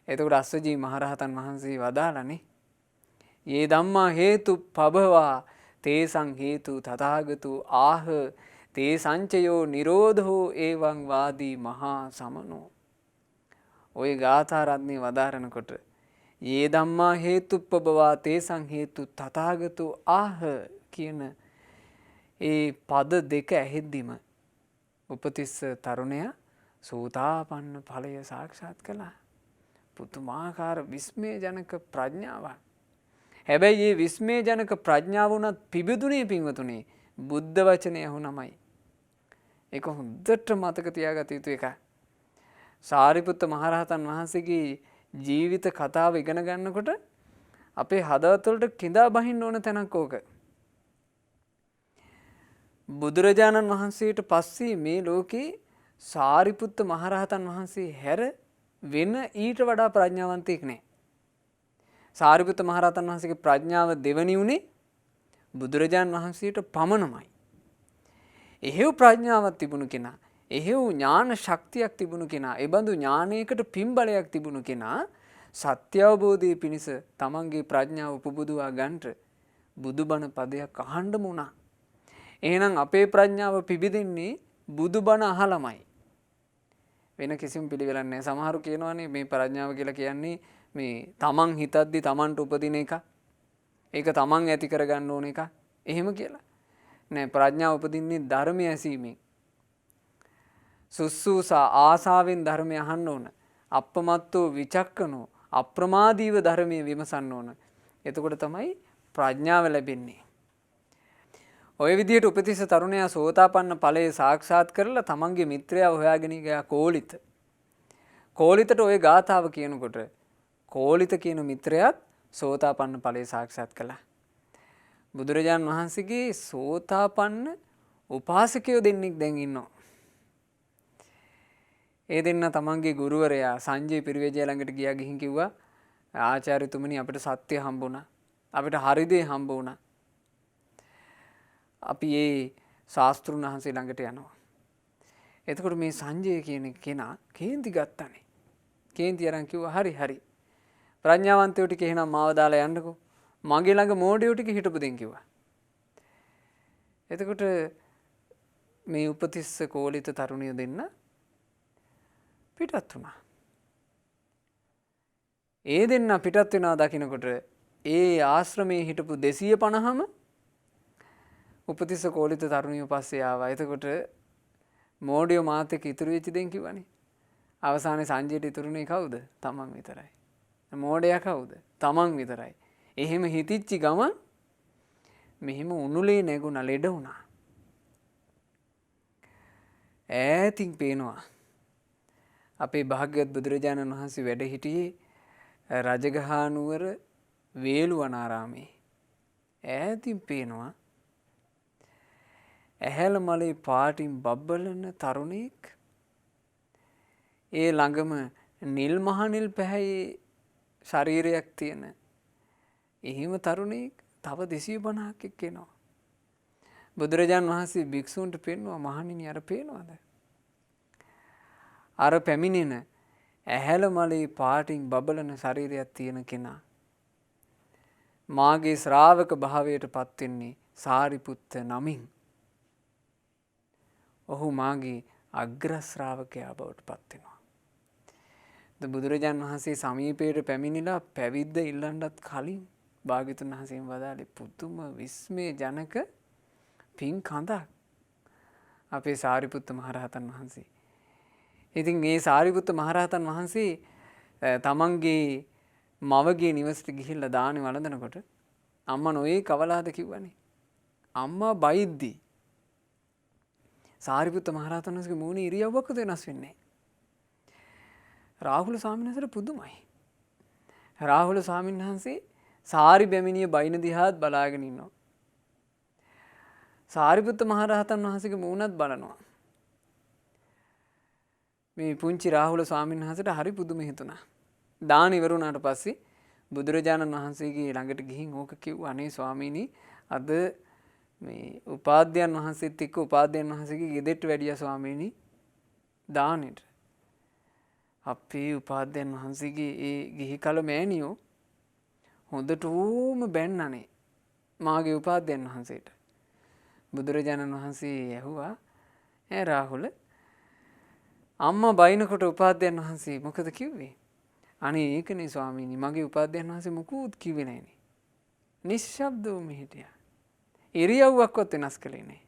එතකොට අස්සජී මහරහතන් වහන්සේ වදාළනේ "යේ ධම්මා හේතු පබවා තේසං හේතු තථාගතු ආහ තේ සංචයෝ නිරෝධෝ එවං වාදී මහා සමනෝ." ඔය ගාථා රත්නේ වදාරනකොට "යේ ධම්මා හේතුප්පබවා තේසං හේතු තථාගතු ආහ" කියන ඒ පද දෙක ඇහෙද්දිම උපතිස්ස තරුණයා සෝතාපන්න ඵලය සාක්ෂාත් කළා. පුදුමාකාර විස්මයජනක ප්‍රඥාවක්. හැබැයි මේ විස්මයජනක ප්‍රඥාව උනත් පිබිදුනේ පින්වතුනි බුද්ධ වචනය ඇහුනමයි. ඒක හොඳට මතක තියාගත යුතු එකක්. සාරිපුත්ත මහරහතන් වහන්සේගේ ජීවිත කතාව ඉගෙන ගන්නකොට අපේ හදවතවලට කිඳා බහින්න ඕන තැනක් ඕක. බුදුරජාණන් වහන්සේට පස්සේ මේ ලෝකේ සාරිපුත්ත මහරහතන් වහන්සේ හැර වෙන ඊට වඩා ප්‍රඥාවන්තයෙක් නැහැ. සාරිපුත්ත මහරහතන් වහන්සේගේ ප්‍රඥාව දෙවනි උනේ බුදුරජාණන් වහන්සේට පමණමයි. එහෙව් ප්‍රඥාවක් තිබුණු කෙනා, එහෙව් ඥාන ශක්තියක් තිබුණු කෙනා, ඒ බඳු ඥානයකට පින්බලයක් තිබුණු කෙනා සත්‍ය අවබෝධයේ පිණිස තමන්ගේ ප්‍රඥාව පුබුදුවා ගන්නට බුදුබණ පදයක් අහන්නම වුණා. එහෙනම් අපේ ප්‍රඥාව පිබිදෙන්නේ බුදුබණ අහලමයි. වෙන කිසිම පිළිවෙලක් නැහැ. සමහරු කියනවානේ මේ ප්‍රඥාව කියලා කියන්නේ මේ තමන් හිතද්දි තමන්ට උපදින එක. ඒක තමන් ඇති කරගන්න ඕන එක. එහෙම කියලා. නෑ, ප්‍රඥාව උපදින්නේ ධර්මය ඇසීමෙන්. සුස්සූසා ආසාවෙන් ධර්මය අහන්න ඕන. අප්පමත්තෝ විචක්කනෝ අප්‍රමාදීව ධර්මයේ විමසන්න ඕන. එතකොට තමයි ප්‍රඥාව ලැබෙන්නේ. ඔය විදිහට උපතිස්ස තරුණයා සෝතාපන්න ඵලයේ සාක්ෂාත් කරලා තමන්ගේ මිත්‍රයා හොයාගෙන ගියා කෝලිත. කෝලිතට ওই ගාථාව කියනකොට කෝලිත කියන මිත්‍රයාත් සෝතාපන්න ඵලයේ සාක්ෂාත් කළා. බුදුරජාන් වහන්සේගේ සෝතාපන්න උපාසකයෝ දෙන්නෙක් දැන් ඉන්නවා. ඒ දෙන්න තමන්ගේ ගුරුවරයා සංජය පිරිවැජය ළඟට ගියා ගිහින් කිව්වා ආචාර්යතුමනි අපිට සත්‍ය හම්බුණා. අපිට හරි දේ හම්බ වුණා. අපි ඒ ශාස්ත්‍රුන් වහන්සේ ළඟට යනවා. එතකොට මේ සංජය කියන කෙනා කේන්ති ගත්තනේ. කේන්ති අරන් කිව්වා හරි හරි. ප්‍රඥාවන්තයෝ ටික එහෙනම් මාව දාලා යන්නකෝ. මගේ ළඟ මෝඩයෝ ටික හිටපු දෙන් කිව්වා. එතකොට මේ උපතිස්ස කෝලිත තරුණිය දෙන්න පිටත් වුණා. ඒ දෙන්න පිටත් වෙනවා දකින්නකොට ඒ ආශ්‍රමයේ හිටපු 250ම උපතිස්ස කෝලිත තරුණිය පස්සේ ආවා. එතකොට මෝඩියෝ මාත් එක්ක ඉතුරු වෙච්ච දෙන් කිව්වනේ. අවසානයේ සංජයට ඉතුරුනේ කවුද? තමන් විතරයි. මෝඩයා කවුද? තමන් විතරයි. එහෙම හිතිච්ච ගමන් මෙහෙම උණුලේ නැගුණා ලෙඩ වුණා. ඈතින් පේනවා අපේ භාග්‍යවත් බුදුරජාණන් වහන්සේ වැඩ හිටියේ රජගහනුවර වේළුවනාරාමේ. ඈතින් පේනවා ඇහැල මලේ පාටින් බබ්බලන තරුණෙක්. ඒ ළඟම නිල් මහනිල් පැහැයේ ශරීරයක් තියෙන එහෙම තරුණෙක් තව 250ක් එක්ක එනවා. බුදුරජාන් වහන්සේ භික්ෂූන්ට පෙන්වුවා මහණෙනි අර පේනවද? අර පැමිණෙන ඇහැල මලේ පාටින් බබලන ශරීරයක් තියෙන කෙනා මාගේ ශ්‍රාවක භාවයට පත් වෙන්නේ සාරිපුත්ත නමින්. ඔහු මාගේ අග්‍ර ශ්‍රාවකයා බවට පත් වෙනවා. බුදුරජාන් වහන්සේ සමීපයට පැමිණිලා පැවිද්ද ඉල්ලන්නත් කලින් භාග්‍යතුන් වහන්සේම වදාළේ පුදුම විස්මය ජනක පින් කඳක් අපේ සාරිපුත්ත මහරහතන් වහන්සේ. ඉතින් මේ සාරිපුත්ත මහරහතන් වහන්සේ තමන්ගේ මවගේ නිවසට ගිහිල්ලා දානි වළඳනකොට අම්මා නොයේ කවලාද කිව්වනේ. අම්මා බයිද්දී සාරිපුත්ත මහරහතන් වහන්සේගේ මූණේ ඉරියව්වක්වත් වෙනස් වෙන්නේ නැහැ. රාහුල ස්වාමීන් වහන්සේට පුදුමයි. රාහුල ස්වාමීන් වහන්සේ සාරි බැමිණිය බයින දිහාත් බලාගෙන ඉන්නවා. සාරිපුත්ත මහරහතන් වහන්සේගේ මූණත් බලනවා. මේ පුංචි රාහුල ස්වාමීන් වහන්සේට හරි පුදුම හිතුණා. දාන ඉවර වුණාට පස්සේ බුදුරජාණන් වහන්සේගේ ළඟට ගිහින් ඕක කිව්වා අනේ ස්වාමීනි අද මේ උපාධ්‍යයන් වහන්සේත් එක්ක උපාධ්‍යයන් වහන්සේගේ ගෙදරට වැඩියා ස්වාමීනි දානෙට. අපේ උපාධ්‍යයන් වහන්සේගේ ඒ ගිහි කල මෑණියෝ හොඳටම බැන්නනේ මාගේ උපාධ්‍යයන් වහන්සේට. බුදුරජාණන් වහන්සේ ඇහුවා ඈ රාහුල අම්මා බයිනකොට උපාධ්‍යයන් වහන්සේ මොකද කිව්වේ? අනේ ඒකනේ ස්වාමීනි මගේ උපාධ්‍යයන් වහන්සේ මුකුත් කිව්වේ නැහනේ. නිශ්ශබ්දවම හිටියා. ඉරියව්වක්වත් වෙනස් කළේ නැහැ.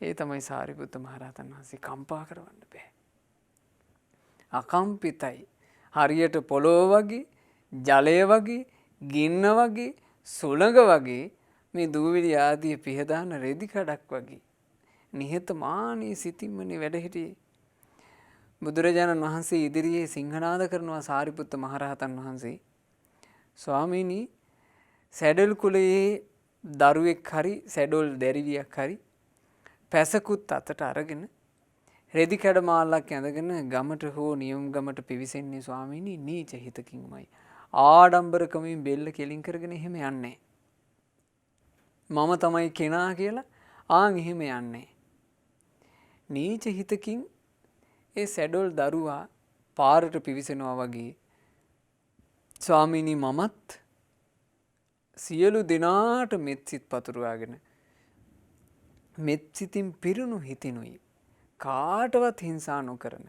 ඒ තමයි සාරිපුත්ත මහරහතන් වහන්සේ කම්පා කරවන්න බෑ. අකම්පිතයි. හරියට පොළොව වගේ, ජලය වගේ, ගින්න වගේ, සුළඟ වගේ මේ දූවිලි ආදී පිහදාන රෙදි කඩක් වගේ නිහතමානී සිතින්මනේ වැඩ හිටියේ. බුදුරජාණන් වහන්සේ ඉදිරියේ සිංහනාද කරනවා සාරිපුත්ත මහරහතන් වහන්සේ. ස්වාමීනි සැඩල් කුලයේ දරුවෙක් හරි සැඩොල් දැරිවියක් හරි පැසකුත් අතට අරගෙන රෙදි කැඩ මාල්ලක් ඇඳගෙන ගමට හෝ නියම් ගමට පිවිසෙන්නේ ස්වාමීනි නීච හිතකින්මයි. ආඩම්බරකමින් බෙල්ල කෙලින් කරගෙන එහෙම යන්නේ. මම තමයි කෙනා කියලා ආන් එහෙම යන්නේ. නීච හිතකින් ඒ සැඩොල් දරුවා පාරට පිවිසෙනවා වගේ ස්වාමීනි මමත් සියලු දෙනාට මෙත්සිත පතුරවාගෙන මෙත්සිතින් පිරුණු හිතිනුයි කාටවත් හිංසා නොකරන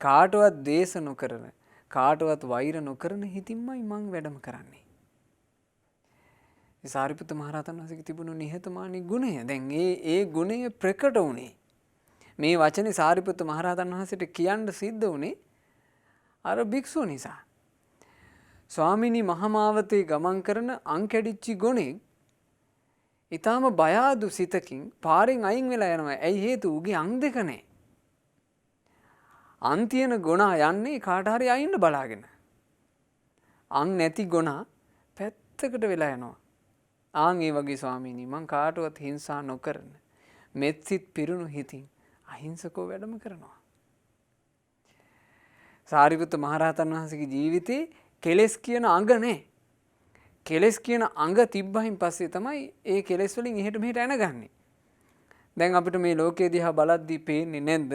කාටවත් ද්වේෂ නොකරන කාටවත් වෛර නොකරන හිතින්මයි මං වැඩම කරන්නේ. සාරිපුත්ත මහරහතන් වහන්සේගේ තිබුණු නිහතමානී ගුණය දැන් ඒ ගුණය ප්‍රකට වුණේ. මේ වචනේ සාරිපුත්ත මහරහතන් වහන්සේට කියන්න සිද්ධ වුණේ අර භික්ෂුව නිසා. ස්වාමිනී මහමාවතේ ගමන් කරන අං කැඩිච්චි ගොනෙක් ඊටාම බය අඩු සිතකින් පාරෙන් අයින් වෙලා යනවා. ඇයි හේතුව? උගේ අං දෙක නැහැ. අං තියෙන ගොනා යන්නේ කාට හරි අයින්න බලාගෙන. අං නැති ගොනා පැත්තකට වෙලා යනවා. ආන් ඒ වගේ ස්වාමීනි මං කාටවත් හිංසා නොකරන මෙත් සිත් පිරුණු හිතින් අහිංසකව වැඩම කරනවා. සාරිපුත්ත මහරහතන් වහන්සේගේ ජීවිතේ කෙලෙස් කියන අඟ නැහැ. කෙලෙස් කියන අඟ තිබ්බහින් පස්සේ තමයි ඒ කෙලෙස් වලින් එහෙට මෙහෙට යනගන්නේ. දැන් අපිට මේ ලෝකයේ දිහා බලද්දී පේන්නේ නැද්ද?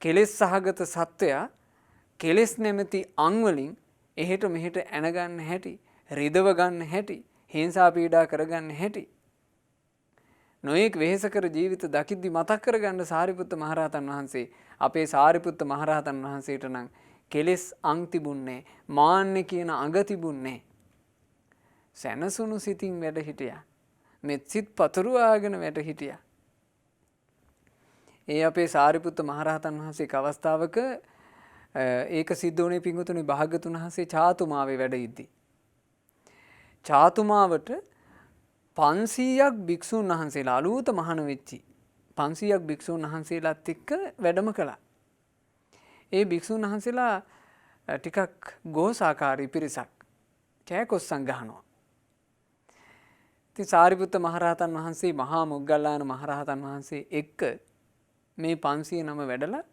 කෙලෙස් සහගත සත්වයා කෙලෙස් නැමැති අං වලින් එහෙට මෙහෙට යනගන්න හැටි, රිදව ගන්න හැටි, හිංසා පීඩා කරගන්න හැටි. නොඑක් වෙහෙසකර ජීවිත දකිද්දි මතක් කරගන්න සාරිපුත්ත මහරහතන් වහන්සේ අපේ සාරිපුත්ත මහරහතන් වහන්සේට නම් කෙලෙස් අං තිබුණේ, මාන්නේ කියන අඟ තිබුණේ. සැනසුණු සිතින් වැඩ හිටියා. මෙත් සිත් පතුරවාගෙන වැඩ හිටියා. ඒ අපේ සාරිපුත්ත මහරහතන් වහන්සේක අවස්ථාවක ඒක සිද්ධ වුණේ පින්වතුනි භාග්‍යතුන් වහන්සේ චාතුමාවේ වැඩ ඉද්දී. චාතුමාවට 500ක් භික්ෂුන් වහන්සේලා අලුත මහාන වෙච්චි 500ක් භික්ෂුන් වහන්සේලාත් එක්ක වැඩම කළා. ඒ භික්ෂුන් වහන්සේලා ටිකක් ගෝසාකාරී පිරිසක් කෑකොස්සන් ගහනවා. ඉතින් සාරිපුත්ත මහරහතන් වහන්සේ මහා මොග්ගල්ලාන මහරහතන් වහන්සේ එක්ක මේ 500 නම වැඩලා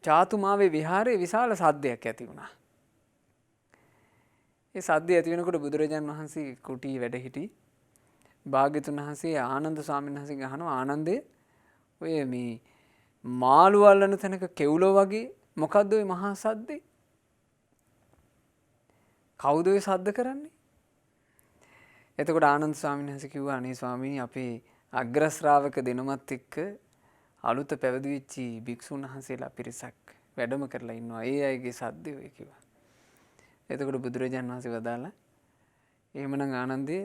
චාතුමාවේ විහාරයේ විශාල සද්දයක් ඇති වුණා. ඒ සද්දය ඇති වෙනකොට බුදුරජාන් වහන්සේ කුටි වැඩ හිටි. භාග්‍යතුන් වහන්සේ ආනන්ද ස්වාමීන් වහන්සේ අහනවා ආනන්දේ ඔය මේ මාළු අල්ලන තැනක කෙවුලෝ වගේ මොකද්ද ඔය මහා සද්දේ? කවුද ඔය සද්ද කරන්නේ? එතකොට ආනන්ද ස්වාමීන් වහන්සේ කිව්වා අනේ ස්වාමීනි අපේ අග්‍ර ශ්‍රාවක දෙනමත් එක්ක අලුත පැවිදි වෙච්ච භික්ෂුන් වහන්සේලා පිරිසක් වැඩම කරලා ඉන්නවා. ඒ අයගේ සද්දේ ඔය කිව්වා. එතකොට බුදුරජාණන් වහන්සේ වදාලා එහෙමනම් ආනන්දේ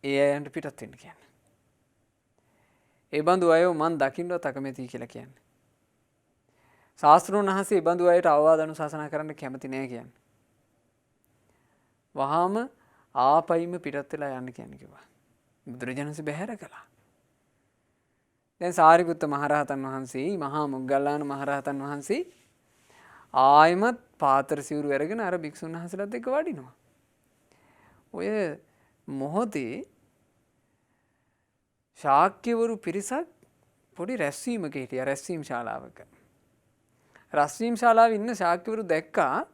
ඒ අයන්ට පිටත් වෙන්න කියන්නේ. ඒ බඳු අයව මන් දකින්නවත් අකමැතියි කියලා කියන්නේ. ශාස්ත්‍රඥ වහන්සේ ඒ බඳු අයට අවවාද අනුශාසනා කරන්න කැමති නෑ කියන්නේ. වහාම ආපයිම පිටත් වෙලා යන්න කියන්නේ කිව්වා. බුදුරජාණන් වහන්සේ බැහැර කළා. දැන් සාරිපුත්ත මහරහතන් වහන්සේ මහා මොග්ගල්ලාන මහරහතන් වහන්සේ ආයමත් පාතර සිවුරු අරගෙන අර භික්ෂුන් වහන්සේලාත් එක්ක වඩිනවා. ඔය මොහොතේ ශාක්‍යවරු පිරිසක් පොඩි රැස්වීමක හිටියා. රැස්වීම් ශාලාවක. රැස්වීම් ශාලාවේ ඉන්න ශාක්‍යවරු දැක්කා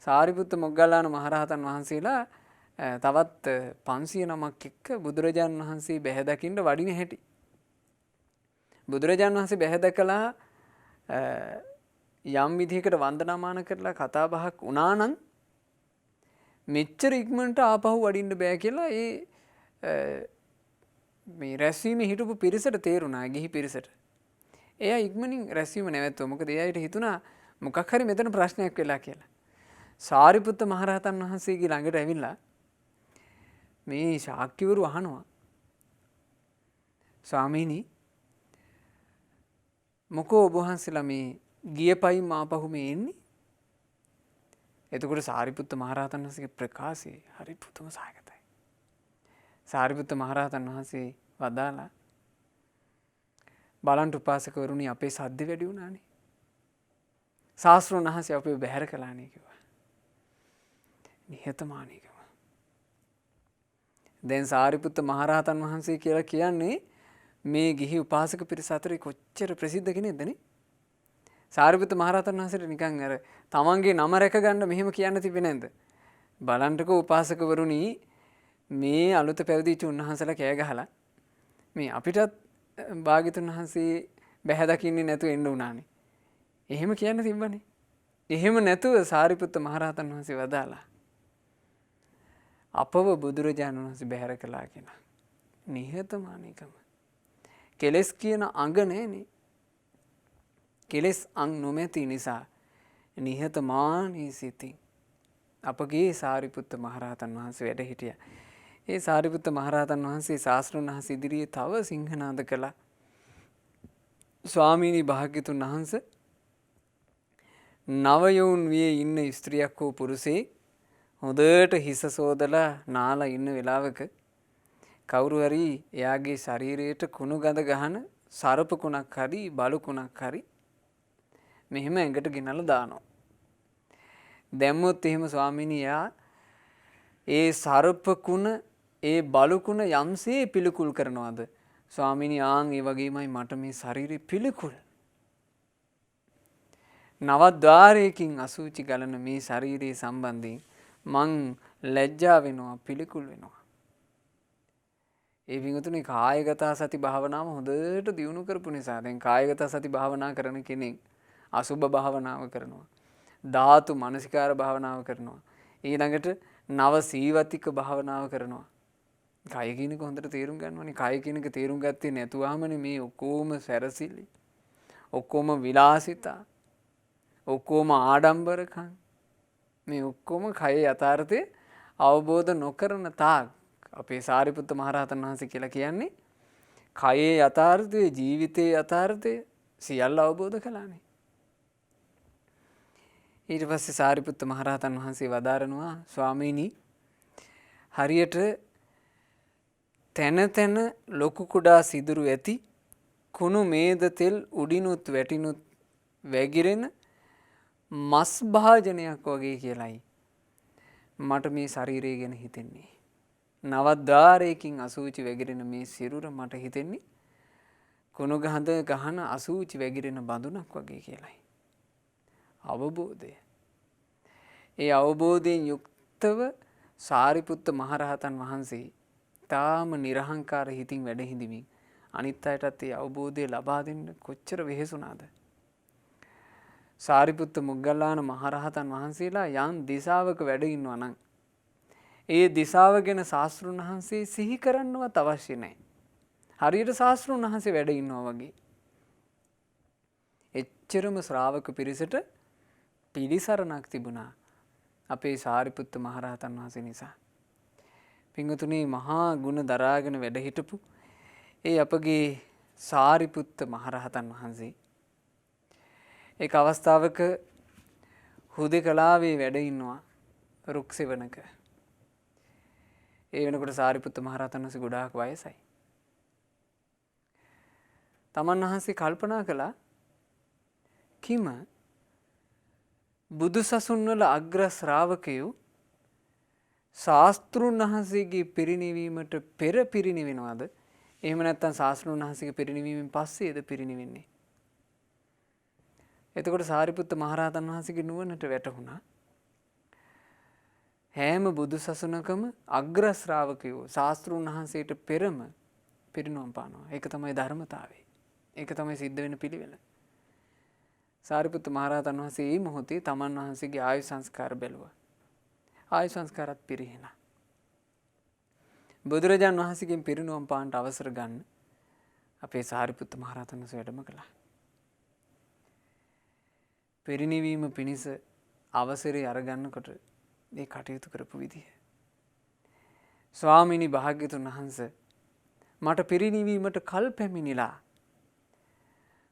සාරිපුත්ත මොග්ගල්ලාන මහරහතන් වහන්සේලා තවත් 500 නමක් එක්ක බුදුරජාණන් වහන්සේ බැහැ දකින්න වඩින හැටි. බුදුරජාණන් වහන්සේ බැහැ දැකලා යම් විදිහකට වන්දනාමාන කරලා කතා බහක් වුණා නම් මෙච්චර ඉක්මනට ආපහු වඩින්න බෑ කියලා මේ රැස්වීමේ හිටපු පිරිසට තේරුණා. ගිහි පිරිසට. එයා ඉක්මනින් රැස්වීම නැවැත්තුවා. මොකද එයාට හිතුණා මොකක් හරි මෙතන ප්‍රශ්නයක් වෙලා කියලා. සාරිපුත්ත මහරහතන් වහන්සේගේ ළඟට ඇවිල්ලා මේ ශාක්‍යවරු අහනවා ස්වාමීනි මොකෝ ඔබ වහන්සේලා මේ ගිය පයින් ආපහු මේ එන්නේ? එතකොට සාරිපුත්ත මහරහතන් වහන්සේගේ ප්‍රකාශය හරි පුදුම සහගතයි. සාරිපුත්ත මහරහතන් වහන්සේ වදාලා බලන්ට උපාසකවරුනි අපේ සද්ද වැඩි වුණානේ. ශාස්ත්‍රඥ වහන්සේ අපේ බැහැර කළානේ කිව්වා. නිහතමානීකම. දැන් සාරිපුත්ත මහරහතන් වහන්සේ කියලා කියන්නේ මේ ගිහි උපාසක පිරිස අතරේ කොච්චර ප්‍රසිද්ධ කෙනෙක්ද නේ? සාරිපුත්ත මහරහතන් වහන්සේට නිකන් අර තමන්ගේ නම රැක ගන්න මෙහෙම කියන්න තිබෙන්නේ නැද්ද? බලන්ටකෝ උපාසකවරුනි මේ අලුත පැවිදිච්ච උන්වහන්සේලා කෑ ගහලා මේ අපිටත් භාග්‍යතුන් වහන්සේ බැහැ දකින්නේ නැතුව එන්න උනානේ. එහෙම කියන්න තිබ්බනේ. එහෙම නැතුව සාරිපුත්ත මහරහතන් වහන්සේ වදාලා අපව බුදුරජාණන් වහන්සේ බැහැර කළා කියලා. නිහතමානීකම. කෙලස් කියන අඟ නැනේ. කෙලස් අං නොමැති නිසා නිහතමානී සිතින් අපගේ සාරිපුත්ත මහරහතන් වහන්සේ වැඩ හිටියා. ඒ සාරිපුත්ත මහරහතන් වහන්සේ ශාස්ත්‍රඥ වහන්සේ ඉදිරියේ තව සිංහනාද කළා. ස්වාමීනි භාග්‍යතුන් වහන්සේ නවයවුන් වියේ ඉන්න ස්ත්‍රියක් හෝ පුරුෂයෙක් හොඳට හිස සෝදලා නාලා ඉන්න වෙලාවක කවුරු හරි එයාගේ ශරීරයට කුණු ගඳ ගහන සරප කුණක් හරි බලු කුණක් හරි මෙහෙම ඇඟට ගෙනල්ලා දානවා. දැම්මොත් එහෙම ස්වාමීනි යා ඒ සරප කුණ ඒ බලු කුණ යම්සේ පිළිකුල් කරනවද ස්වාමීනි ආන් ඒ වගේමයි මට මේ ශරීරේ පිළිකුල්. නවද්වාරයකින් අසුචි ගලන මේ ශරීරයේ සම්බන්ධයෙන් මං ලැජ්ජා වෙනවා පිළිකුල් වෙනවා. ඒ විගතුනේ කායගත සති භාවනාව හොඳට දියුණු කරපු නිසා දැන් කායගත සති භාවනා කරන කෙනෙක් අසුබ භාවනාව කරනවා. ධාතු මනසිකාර භාවනාව කරනවා. ඊළඟට නව සීවතික භාවනාව කරනවා. කය කියන එක හොඳට තේරුම් ගන්න ඕනේ. කය කියන එක තේරුම් ගත්තේ නැතුවමනේ මේ ඔක්කොම සැරසිලි. ඔක්කොම විලාසිතා. ඔක්කොම ආඩම්බරකම්. මේ ඔක්කොම කයේ යථාර්ථය අවබෝධ නොකරන තාක් අපේ සාරිපුත්ත මහරහතන් වහන්සේ කියලා කියන්නේ කයේ යථාර්ථය ජීවිතයේ යථාර්ථය සියල්ල අවබෝධ කළානේ. ඊට පස්සේ සාරිපුත්ත මහරහතන් වහන්සේ වදාරනවා ස්වාමීනි හරියට තැන තැන ලොකු කුඩා සිදුරු ඇති කුණු මේද තෙල් උඩිනුත් වැටිනුත් වැగిරෙන මස් භාජනයක් වගේ කියලයි මට මේ ශරීරය ගැන හිතෙන්නේ. නවද්වාරයකින් අසූචි වැగిරෙන මේ සිරුර මට හිතෙන්නේ කුණු ගහඳ ගහන අසූචි වැగిරෙන බඳුනක් වගේ කියලයි. අවබෝධය. ඒ අවබෝධයෙන් යුක්තව සාරිපුත්ත මහරහතන් වහන්සේ තාම නිර්හංකාර හිතින් වැඩ හිඳිමින් අනිත් අයටත් ඒ අවබෝධය ලබා දෙන්න කොච්චර වෙහෙසුණාද. සාරිපුත්ත මොග්ගල්ලාන මහරහතන් වහන්සේලා යම් දිසාවක වැඩ ඉන්නවා නම් ඒ දිසාව ගැන ශාස්ත්‍රුන් වහන්සේ සිහි කරන්නවත් අවශ්‍ය නැහැ. හරියට ශාස්ත්‍රුන් වහන්සේ වැඩ ඉන්නවා වගේ. එච්චරම ශ්‍රාවක පිරිසට පිළිසරණක් තිබුණා අපේ සාරිපුත්ත මහරහතන් වහන්සේ නිසා. පින්වතුනි මහා ගුණ දරාගෙන වැඩ හිටපු ඒ අපගේ සාරිපුත්ත මහරහතන් වහන්සේ එක් අවස්ථාවක හුදෙකලාවේ වැඩ ඉන්නවා රුක් සෙවණක. ඒ වෙනකොට සාරිපුත්ත මහරහතන් වහන්සේ ගොඩාක් වයසයි. තමන් වහන්සේ කල්පනා කළා කිම බුදු සසුන් වල අග්‍ර ශ්‍රාවකයෝ ශාස්ත්‍රුන් වහන්සේගේ පිරිනිවීමට පෙර පිරිනිවෙනවද? එහෙම නැත්නම් ශාස්ත්‍රුන් වහන්සේගේ පිරිනිවීමෙන් පස්සේද පිරිනිවෙන්නේ? එතකොට සාරිපුත්ත මහරහතන් වහන්සේගේ නුවණට වැටහුණා හැම බුදු සසුනකම අග්‍ර ශ්‍රාවකයෝ ශාස්ත්‍රුන් වහන්සේට පෙරම පිරිනොම් පානවා. ඒක තමයි ධර්මතාවය. ඒක තමයි සිද්ධ වෙන පිළිවෙල. සාරිපුත්ත මහරහතන් වහන්සේ මේ මොහොතේ තමන් වහන්සේගේ ආයු සංස්කාර බැලුවා. ආයු සංස්කාරات පිරිහෙනා. බුදුරජාන් වහන්සේගෙන් පිරිනොම් පාන්නට අවසර ගන්න අපේ සාරිපුත්ත මහරහතන් වහන්සේ වැඩම කළා. පිරිනිවීම පිණිස අවසරය අරගන්නකොට මේ කටයුතු කරපු විදිය. ස්වාමීනි භාග්‍යතුන් වහන්සේ මට පිරිනිවීමට කල් පැමිණිලා.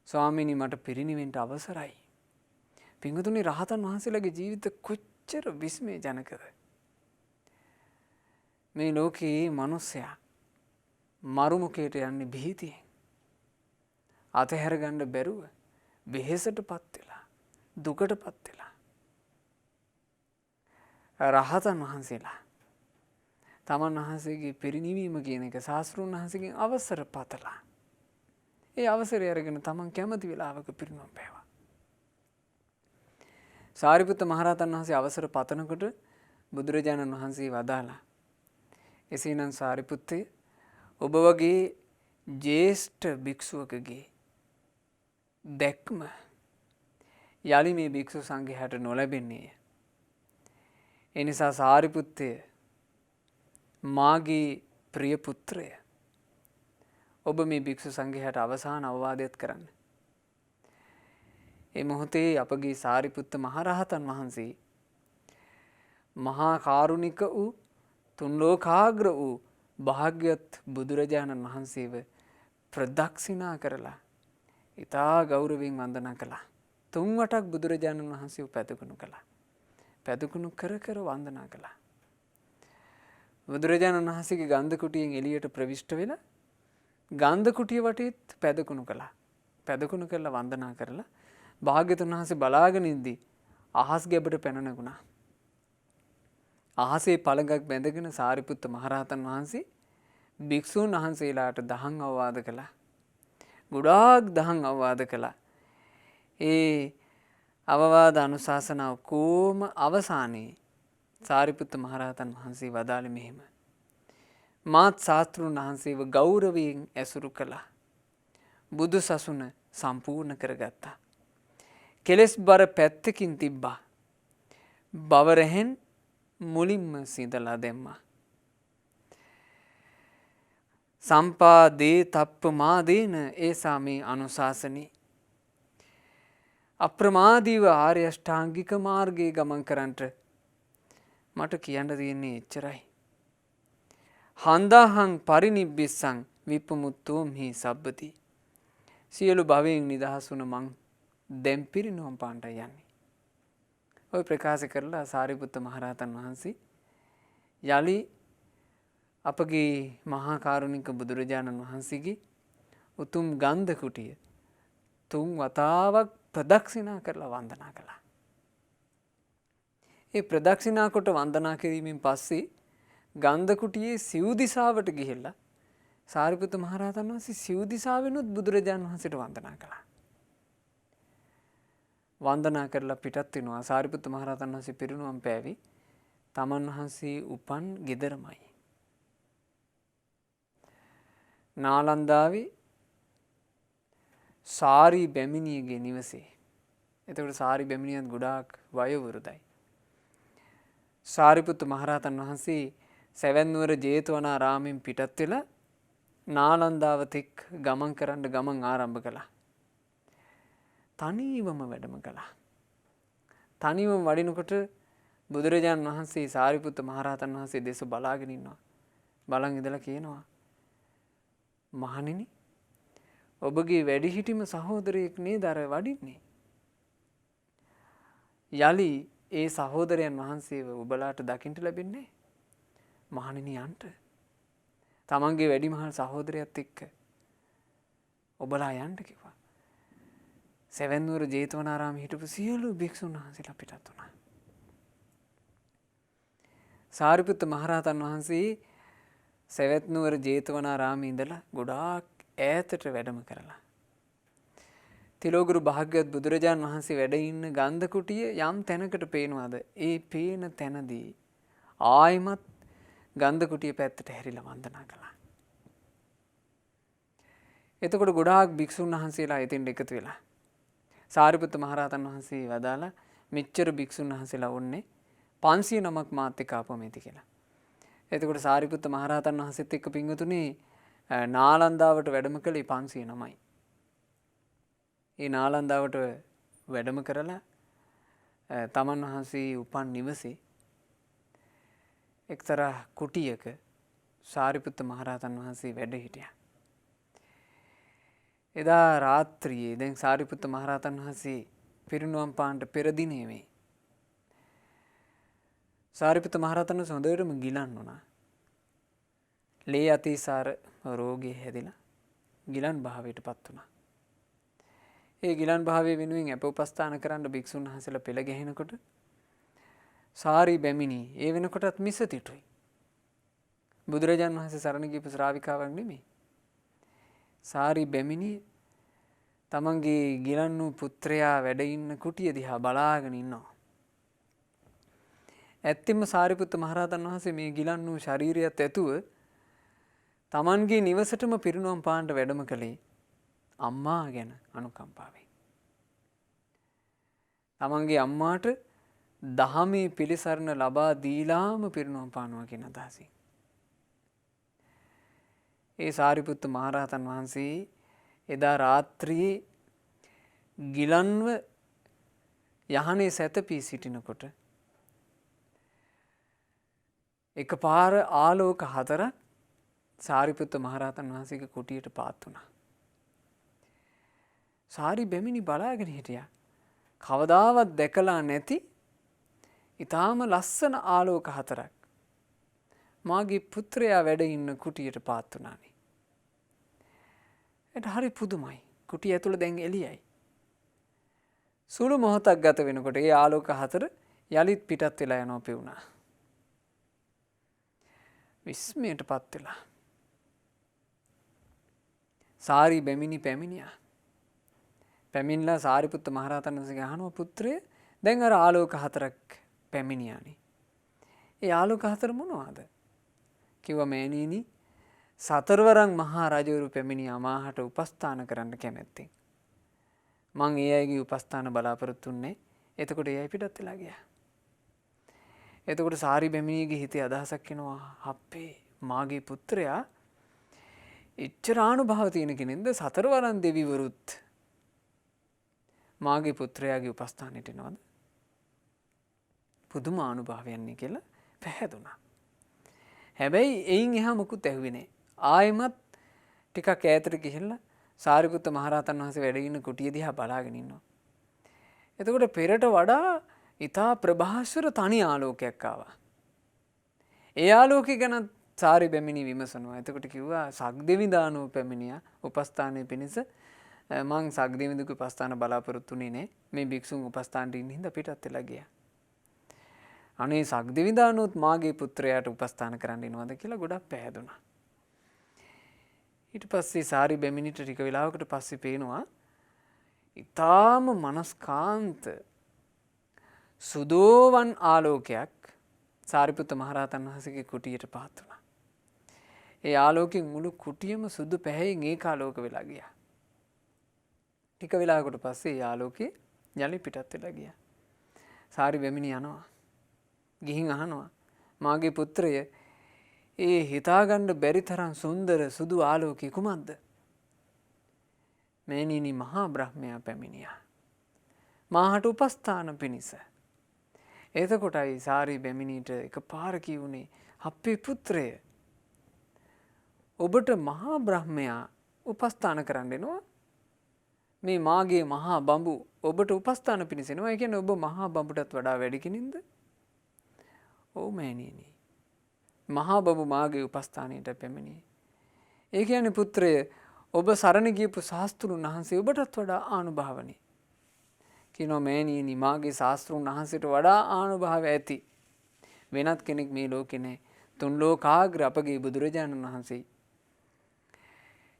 ස්වාමීනි මට පිරිනිවෙන්න අවසරයි. පින්වතුනි රහතන් වහන්සේලාගේ ජීවිත කොච්චර විස්මය ජනකද. මේ ලෝකයේ මිනිසයා මරුමුකයට යන්නේ බිහිතියෙන්. අතහැර ගන්න බැරුව වෙහෙසටපත් වෙලා දුකටපත් වෙලා. රහතන් වහන්සේලා තමන් වහන්සේගේ පිරිනිවීම කියන එක ශාස්ත්‍රුන් වහන්සේගෙන් අවසර පතලා ඒ අවසරය අරගෙන තමන් කැමති වෙලාවක පිරිනොම් පෑවා. සාරිපුත්ත මහරහතන් වහන්සේ අවසර පතනකොට බුදුරජාණන් වහන්සේ වදාලා එසේනම් සාරිපුත්තේ ඔබ වගේ ජේෂ්ඨ භික්ෂුවකගේ දැක්ම යලි මේ භික්ෂු සංඝයාට නොලැබෙන්නේය. එනිසා සාරිපුත්තය මාගේ ප්‍රිය පුත්‍රය ඔබ මේ භික්ෂු සංඝයාට අවසාන අවවාදයක් කරන්න. ඒ මොහොතේ අපගේ සාරිපුත්ත මහරහතන් වහන්සේ මහා කාරුණික වූ තුන් ලෝකාග්‍ර වූ භාග්‍යවත් බුදුරජාණන් වහන්සේව ප්‍රදක්ෂිනා කරලා ඊතා ගෞරවයෙන් වන්දනා කළා. තුන් වටක් බුදුරජාණන් වහන්සේව පැතකුණු කළා. පැදුකුණු කර කර වන්දනා කළා. බුදුරජාණන් වහන්සේගේ ගන්ධ කුටියෙන් එළියට ප්‍රවිෂ්ඨ වෙලා ගන්ධ කුටිය වටේත් පැදුකුණු කළා. පැදුකුණු කරලා වන්දනා කරලා භාග්‍යවතුන් වහන්සේ බලාගෙන ඉද්දී අහස් ගැබට පැන නැගුණා. අහසේ පළඟක් බැඳගෙන සාරිපුත්ත මහරහතන් වහන්සේ භික්ෂූන් වහන්සේලාට දහම් අවවාද කළා. ගොඩාක් දහම් අවවාද කළා. ඒ අවවාද අනුශාසනාව කොම අවසානයේ සාරිපුත්ත මහරහතන් වහන්සේ වදාළේ මෙහෙම. මාත් ශාස්ත්‍රුන් වහන්සේව ගෞරවයෙන් ඇසුරු කළා. බුදු සසුන සම්පූර්ණ කරගත්තා. කෙලෙස් බර පැත්තකින් තිබ්බා. බවරහෙන් මුලින්ම සිඳලා දැම්මා. සම්පාදේ තප්ප මාදේන ඒසා මේ අනුශාසනී. අප්‍රමාදීව ආර්ය අෂ්ටාංගික මාර්ගයේ ගමන් කරන්නට මට කියන්න තියෙන්නේ එච්චරයි. හන්දාහං පරිනිබ්බිස්සං විප්පමුත්තෝ මෙහි සබ්බති. සියලු භවයෙන් නිදහස් වුණ මං දැන් පිරිනුවම් පාන්නට යන්නේ. ඔය ප්‍රකාශ කරලා සාරිපුත්ත මහරහතන් වහන්සේ යලි අපගේ මහා කාරුණික බුදුරජාණන් වහන්සේගේ උතුම් ගන්ධ කුටිය 3 වතාවක් ප්‍රදක්ෂිනා කරලා වන්දනා කළා. ඒ ප්‍රදක්ෂිනා කොට වන්දනා කිරීමෙන් පස්සේ ගන්ධ කුටියේ සිව් දිසාවට ගිහිල්ලා සාරිපුත්ත මහරහතන් වහන්සේ සිව් දිසාවෙනුත් බුදුරජාණන් වහන්සේට වන්දනා කළා. වන්දනා කරලා පිටත් වෙනවා. සාරිපුත්ත මහරහතන් වහන්සේ පිරිනුවම් පෑවි තමන් වහන්සේ උපන් ගෙදරමයි. නාලන්දාවේ සාරි බැමිණියගේ නිවසේ. එතකොට සාරි බැමිණියත් ගොඩාක් වයෝවෘද්ධයි. සාරිපුත්ත මහරහතන් වහන්සේ සැවැන්නුවර ජේතවනාරාමයෙන් පිටත් වෙලා නාලන්දාව තෙක් ගමන් කරන්න ගමන් ආරම්භ කළා. තනිවම වැඩම කළා. තනිවම වඩිනකොට බුදුරජාණන් වහන්සේ සාරිපුත්ත මහරහතන් වහන්සේ දෙස බලාගෙන ඉන්නවා. බලන් ඉඳලා කියනවා, මහණෙනි, ඔබගේ වැඩිහිටිම සහෝදරයෙක් නේද අර වඩින්නේ? යලි ඒ සහෝදරයන් වහන්සේව ඔබලාට දකින්න ලැබෙන්නේ? මහණෙනි යන්න. තමන්ගේ වැඩිමහල් සහෝදරයත් එක්ක ඔබලා යන්න කිව්වා. සෙවන්නුවර ජේතවනාරාමයේ හිටපු සියලු භික්ෂුන් වහන්සේලා පිටත් වුණා. සාරිපුත්ත මහරහතන් වහන්සේ සෙවැත්නුවර ජේතවනාරාමයේ ඉඳලා ගොඩාක් ඈතට වැඩම කරලා තිලෝගුරු භාග්‍යවත් බුදුරජාන් වහන්සේ වැඩ ඉන්න ගන්ධ කුටිය යම් තැනකට පේනවාද? ඒ පේන තැනදී ආයිමත් ගන්ධ කුටිය පැත්තට හැරිලා වන්දනා කළා. එතකොට ගොඩාක් භික්ෂුන් වහන්සේලා එතෙන් එකතු වෙලා සාරිපුත්ත මහරහතන් වහන්සේ වදාලා මෙච්චර භික්ෂුන් වහන්සේලා වුණේ 500 නමක් මාත් එක්ක ආපුවම ඇති කියලා. එතකොට සාරිපුත්ත මහරහතන් වහන්සේත් එක්ක පින්වතුනි නාලන්දාවට වැඩම කළේ 500 නමයි. ඒ නාලන්දාවට වැඩම කරලා තමන් වහන්සේ උපන් නිවසේ එක්තරා කුටියක සාරිපුත්ත මහරහතන් වහන්සේ වැඩ හිටියා. එදා රාත්‍රියේ දැන් සාරිපුත්ත මහරහතන් වහන්සේ පිරිනුවම් පාන්නට පෙර දිනේ මේ සාරිපුත්ත මහරහතන් වහන්සේ හොඳටම ගිලන් වුණා. ලේ අතිසාර රෝගය හැදිලා ගිලන් භාවයටපත් වුණා. ඒ ගිලන් භාවය වෙනුවෙන් අප උපස්ථාන කරන්න භික්ෂුන් වහන්සේලා පෙළ ගැහෙනකොට සාරි බැමිණි ඒ වෙනකොටත් මිසතිටුයි. බුදුරජාන් වහන්සේ සරණ ගියපු ශ්‍රාවිකාවක් නෙමෙයි. සාරි බැමිණි තමන්ගේ ගිලන් වූ පුත්‍රයා වැඩ ඉන්න කුටිය දිහා බලාගෙන ඉන්නවා. ඇත්තෙන්ම සාරිපුත්ත මහරහතන් වහන්සේ මේ ගිලන් වූ ශරීරයත් ඇතුව තමන්ගේ නිවසටම පිරිනුවම් පාන්නට වැඩම කළේ අම්මා ගැන අනුකම්පාවෙන්. තමන්ගේ අම්මාට දහමේ පිළිසරණ ලබා දීලාම පිරිනුවම් පානවා කියන අදහසින්. ඒ සාරිපුත්ත මහරහතන් වහන්සේ එදා රාත්‍රියේ ගිලන්ව යහනේ සැතපී සිටිනකොට එකපාර ආලෝක 4ක් සාරිපුත්ත මහරහතන් වහන්සේගේ කුටියට පාත් වුණා. සාරි බැමිණි බලාගෙන හිටියා. කවදාවත් දැකලා නැති ඊටාම ලස්සන ආලෝක 4ක් මාගේ පුත්‍රයා වැඩ ඉන්න කුටියට පාත් වුණානේ. ඒට හරි පුදුමයි. කුටිය ඇතුළ දැන් එළියයි. සුළු මොහොතක් ගත වෙනකොට ඒ ආලෝක 4 යලිත් පිටත් වෙලා යනවා පෙවුණා. විස්මයටපත් වෙලා සාරි බැමිණි පැමිණියා. පැමිණලා සාරිපුත්ත මහරහතන් වහන්සේගෙන් අහනවා පුත්‍රය දැන් අර ආලෝක 4ක් පැමිණියානේ. ඒ ආලෝක 4 මොනවාද? කිව්වා මෑණියනි සතරවරන් මහා රජවරු පැමිණියා මාහට උපස්ථාන කරන්න කැමැත්තෙන්. මං ඒ අයගේ උපස්ථාන බලාපොරොත්තු වෙන්නේ. එතකොට ඒ අය පිටත් වෙලා ගියා. එතකොට සාරි බැමිණියගේ හිතේ අදහසක් එනවා අපේ මාගේ පුත්‍රයා එච්චර ආනුභාව තියෙන කෙනෙක්ද සතරවරන් දෙවිවරුත් මාගේ පුත්‍රයාගේ උපස්ථානෙට එනවද? පුදුම ආනුභාවයන්නේ කියලා පැහැදුනා. හැබැයි එයින් එහා මුකුත් ඇහුවේ නෑ. ආයෙමත් ටිකක් ඈතට ගිහිල්ලා සාරිපුත්ත මහරහතන් වහන්සේ වැඩ ඉන්න කුටිය දිහා බලාගෙන ඉන්නවා. එතකොට පෙරට වඩා ඊටා ප්‍රභාස්වර තනි ආලෝකයක් ආවා. ඒ ආලෝකය ගැන සාරි බැමිණි විමසනවා. එතකොට කිව්වා සග්දෙවිඳානෝ පැමිණියා උපස්ථානයේ පිණිස මං සග්දෙවිඳුගේ උපස්ථාන බලාපොරොත්තු වෙන්නේ නෑ. මේ භික්ෂුන් උපස්ථානට ඉන්න හින්දා පිටත් වෙලා ගියා. අනේ සග්දෙවිඳානොත් මාගේ පුත්‍රයාට උපස්ථාන කරන්න එනවද කියලා ගොඩක් පැහැදුනා. ඊට පස්සේ සාරි බැමිණිට ටික වෙලාවකට පස්සේ පේනවා ඊටාම මනස්කාන්ත සුදෝවන් ආලෝකයක් සාරිපුත්ත මහරහතන් වහන්සේගේ කුටියට පාත් වුණා. ඒ ආලෝකයෙන් මුළු කුටියම සුදු පැහැයෙන් ඒකාලෝක වෙලා ගියා. ටික වෙලාවකට පස්සේ ඒ ආලෝකේ යලි පිටත් වෙලා ගියා. සාරි බැමිණි යනවා. ගිහින් අහනවා මාගේ පුත්‍රය ඒ හිතාගන්න බැරි තරම් සුන්දර සුදු ආලෝකේ කුමක්ද? මෑණියනි මහා බ්‍රහ්මයා පැමිණියා. මාහට උපස්ථාන පිණිස. එතකොටයි සාරි බැමිණිට එකපාර කියුනේ අපේ පුත්‍රය ඔබට මහා බ්‍රහ්මයා උපස්ථාන කරන්න එනවා. මේ මාගේ මහා බඹු ඔබට උපස්ථාන පිණිස එනවා. ඒ කියන්නේ ඔබ මහා බඹුටත් වඩා වැඩි කෙනින්ද? ඔව් මෑණියනි. මහා බඹු මාගේ උපස්ථානයට පැමිණියේ. ඒ කියන්නේ පුත්‍රය ඔබ සරණ ගියපු ශාස්ත්‍රුන් වහන්සේ ඔබටත් වඩා ආනුභාවනි. කියනවා මෑණියනි මාගේ ශාස්ත්‍රුන් වහන්සේට වඩා ආනුභාව ඇති වෙනත් කෙනෙක් මේ ලෝකේ නැහැ. තුන් ලෝකාග්‍ර අපගේ බුදුරජාණන් වහන්සේ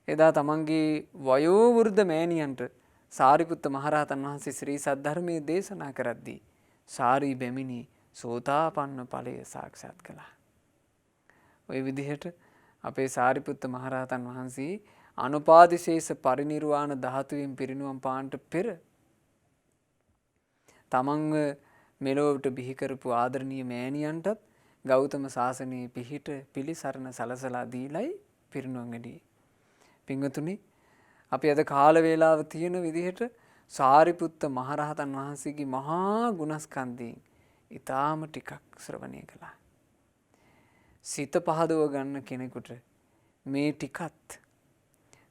එදා තමන්ගේ වයෝවෘද්ධ මෑණියන්ට සාරිපුත්ත මහරහතන් වහන්සේ ශ්‍රී සද්ධර්මයේ දේශනා කරද්දී සාරි බැමිණි සෝතාපන්න ඵලය සාක්ෂාත් කළා. ওই විදිහට අපේ සාරිපුත්ත මහරහතන් වහන්සේ අනුපාදිශේෂ පරිනිර්වාණ ධාතුවෙන් පිරිනුවම් පාන්නට පෙර තමන්ව මෙලොවට බිහි කරපු ආදරණීය මෑණියන්ටත් ගෞතම සාසනයේ පිහිට පිළිසරණ සලසලා දීලයි පිරිනුවම් වැඩි. පින්වතුනි අපි අද කාල වේලාව තියෙන විදිහට සාරිපුත්ත මහරහතන් වහන්සේගේ මහා ගුණස්කන්ධයෙන් ඊටාම ටිකක් ශ්‍රවණය කළා. සිත පහදව ගන්න කෙනෙකුට මේ ටිකත්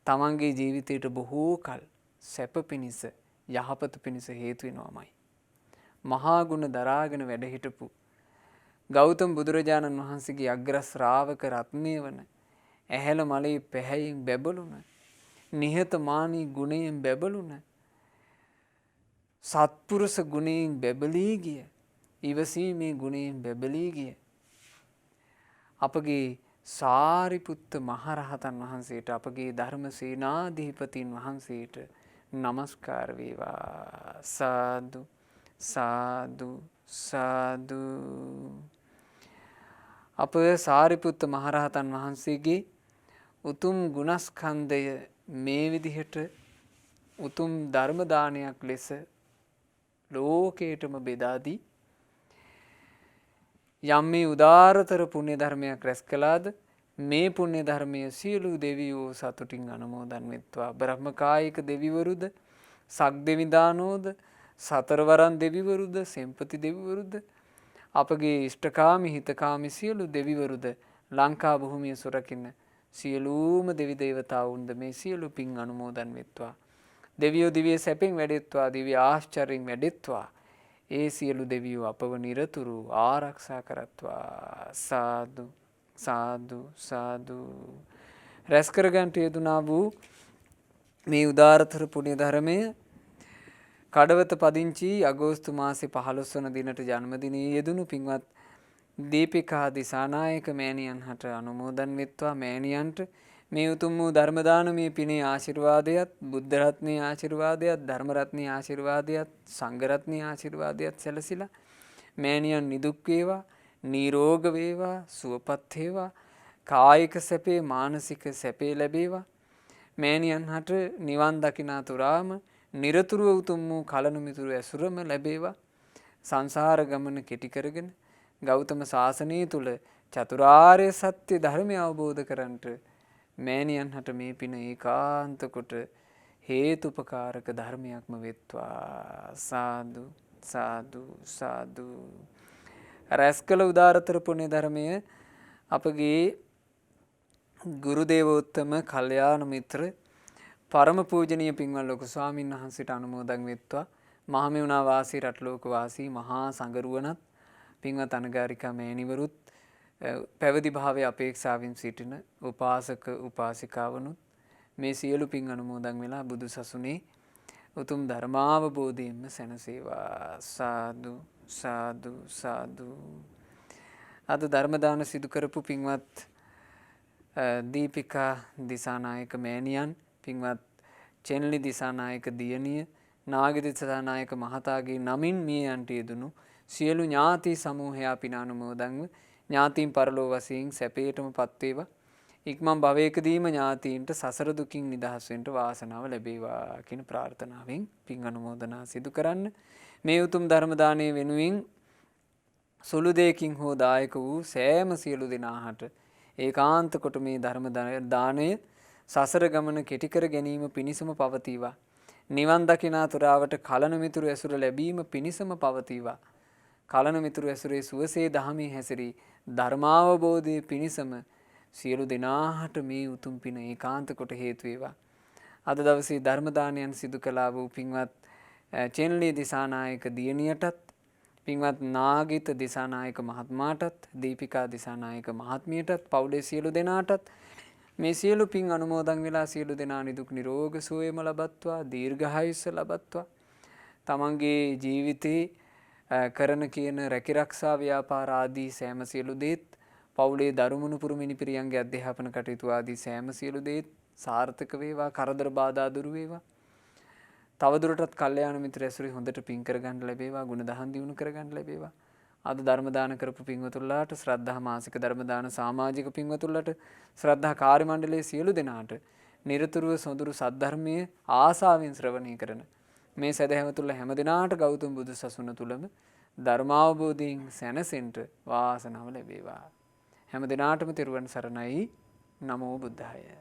තමන්ගේ ජීවිතයට බොහෝ කල සැප පිණිස යහපත පිණිස හේතු වෙනවමයි. මහා ගුණ දරාගෙන වැඩ හිටපු ගෞතම බුදුරජාණන් වහන්සේගේ අග්‍ර ශ්‍රාවක රත්නය වන ඇහැල මලේ පැහැයෙන් බැබළුන නිහතමානී ගුණයෙන් බැබළුන සත්පුරුෂ ගුණයෙන් බැබලී ගිය ඉවසීමේ ගුණයෙන් බැබලී ගිය අපගේ සාරිපුත්ත මහරහතන් වහන්සේට අපගේ ධර්ම සේනාධිපතින් වහන්සේට නමස්කාර වේවා. සාදු සාදු සාදු. අප සාරිපුත්ත මහරහතන් වහන්සේගේ උතුම් ගුණස්කන්ධය මේ විදිහට උතුම් ධර්ම දානයක් ලෙස ලෝකයටම බෙදා දී යම් මේ උදාරතර පුණ්‍ය ධර්මයක් රැස් කළාද මේ පුණ්‍ය ධර්මය සියලු දෙවියෝ සතුටින් අනුමෝදන් වෙත්වා. බ්‍රහ්මකායික දෙවිවරුද සග්දෙවිඳානෝද සතරවරන් දෙවිවරුද සෙම්පති දෙවිවරුද අපගේ ඉෂ්ඨකාමී හිතකාමී සියලු දෙවිවරුද ලංකා භූමිය සුරකින්න සියලුම දෙවි දේවතාවුන්ද මේ සියලු පින් අනුමෝදන් වෙත්වා. දෙවියෝ දිව්‍ය සැපෙන් වැඩෙත්වා. දිව්‍ය ආශ්චර්යෙන් වැඩෙත්වා. ඒ සියලු දෙවියෝ අපව නිරතුරු ආරක්ෂා කරත්වා. සාදු සාදු සාදු. රැස් කරගන්ට යෙදුනා වූ මේ උදාරතර පුණ්‍ය ධර්මය කඩවත පදිංචි අගෝස්තු මාසේ 15 වන දිනට ජන්මදිනයේ යෙදුණු පින්වත් දීපිකා දිසානායක මෑණියන් හට අනුමෝදන් වෙත්වා. මෑණියන්ට මේ උතුම් වූ ධර්ම දානමේ පිනේ ආශිර්වාදයත්, බුද්ධ රත්නයේ ආශිර්වාදයත්, ධර්ම රත්නයේ ආශිර්වාදයත්, සංඝ රත්නයේ ආශිර්වාදයත් සැලසිලා මෑණියන් නිදුක් වේවා, නිරෝග වේවා, සුවපත් වේවා, කායික සැපේ මානසික සැපේ ලැබේවා. මෑණියන් හට නිවන් දකිනා තුරාම නිරතුරුව උතුම් වූ කලණු මිතුරු ඇසුරම ලැබේවා. සංසාර ගමන කෙටි කරගෙන ගෞතම සාසනය තුල චතුරාර්ය සත්‍ය ධර්මය අවබෝධ කරන්ට මෑණියන් හට මේ පින ඒකාන්ත කොට හේතුපකාරක ධර්මයක්ම වෙත්වා. සාදු සාදු සාදු. රැස් කළ උදාරතර පුණ්‍ය ධර්මය අපගේ ගුරු දේවෝත්තම කල්යාණ මිත්‍ර පරම පූජනීය පින්වත් ලොකු ස්වාමීන් වහන්සේට අනුමෝදන් වෙත්වා. මහමෙවුනා වාසී රටලෝක වාසී මහා සංඝරුවනත් පින්වත් අනගාരികා මෑණිවරුත් පැවිදි භාවයේ අපේක්ෂාවෙන් සිටින උපාසක උපාසිකාවනුත් මේ සියලු පින් අනුමෝදන් වෙලා බුදු සසුනේ උතුම් ධර්මාවබෝධයෙන්ම සැනසේවා. සාදු සාදු සාදු. අද ධර්ම දාන සිදු කරපු පින්වත් දීපිකා දිසානායක මෑණියන්, පින්වත් චෙන්ලි දිසානායක දියණිය, නාගි දිසානායක මහතාගේ නමින් මිය යන්ට යෙදුණු සියලු ඥාති සමූහයා පින අනුමෝදන්ව ඥාතීන් පරලෝ වශයෙන් සැපේටම පත් වේවා. ඉක්මන් භවයකදීම ඥාතීන්ට සසර දුකින් නිදහස් වෙන්න වාසනාව ලැබේවා කියන ප්‍රාර්ථනාවෙන් පින් අනුමෝදනා සිදු කරන්න. මේ උතුම් ධර්ම දානයේ වෙනුවෙන් සුළු දෙයකින් හෝ දායක වූ සෑම සියලු දෙනාට ඒකාන්ත කොට මේ ධර්ම දාණය සසර ගමන කෙටි කර ගැනීම පිණිසම පවතිවා. නිවන් දකිනා තුරාවට කලණ මිතුරු ඇසුර ලැබීම පිණිසම පවතිවා. කලණ මිතුරු ඇසුරේ සුවසේ දහමේ හැසිරී ධර්මාවබෝධයේ පිණිසම සියලු දෙනාට මේ උතුම් පින ඒකාන්ත කොට හේතු වේවා. අද දවසේ ධර්ම දානයන් සිදු කළා වූ පින්වත් චෙන්ලි දිසානායක දියණියටත්, පින්වත් නාගිත දිසානායක මහත්මයාටත්, දීපිකා දිසානායක මහත්මියටත්, පවුලේ සියලු දෙනාටත් මේ සියලු පින් අනුමෝදන් වෙලා සියලු දෙනා නිදුක් නිරෝග සුවයම ලබත්වා, දීර්ඝායුෂ ලබත්වා. තමන්ගේ ජීවිතේ කරන කියන රැකිරක්ෂා ව්‍යාපාර ආදී සෑම සියලු දේත්, පවුලේ දරුමුණු පුරුමිනි පිරියන්ගේ අධ්‍යාපන කටයුතු ආදී සෑම සියලු දේත් සාර්ථක වේවා, කරදර බාධා දුරු වේවා. තවදුරටත් කල්යාණ මිත්‍ර ඇසුරේ හොඳට පින් කරගන්න ලැබේවා, ගුණ දහම් දියුණු කරගන්න ලැබේවා. අද ධර්ම දාන කරපු පින්වතුන්ලාට, ශ්‍රද්ධා මාසික ධර්ම දාන සමාජික පින්වතුන්ලාට, ශ්‍රද්ධා කාර්ය මණ්ඩලයේ සියලු දෙනාට නිරතුරුව සොඳුරු සද්ධර්මයේ ආසාවෙන් ශ්‍රවණය කරන මේ සදහැවතුල්ලා හැම දිනාට ගෞතම බුදු සසුන තුලම ධර්මාවබෝධයෙන් සැනසෙන්න වාසනාව ලැබේවා. හැම දිනාටම තෙරුවන් සරණයි. නමෝ බුද්ධාය.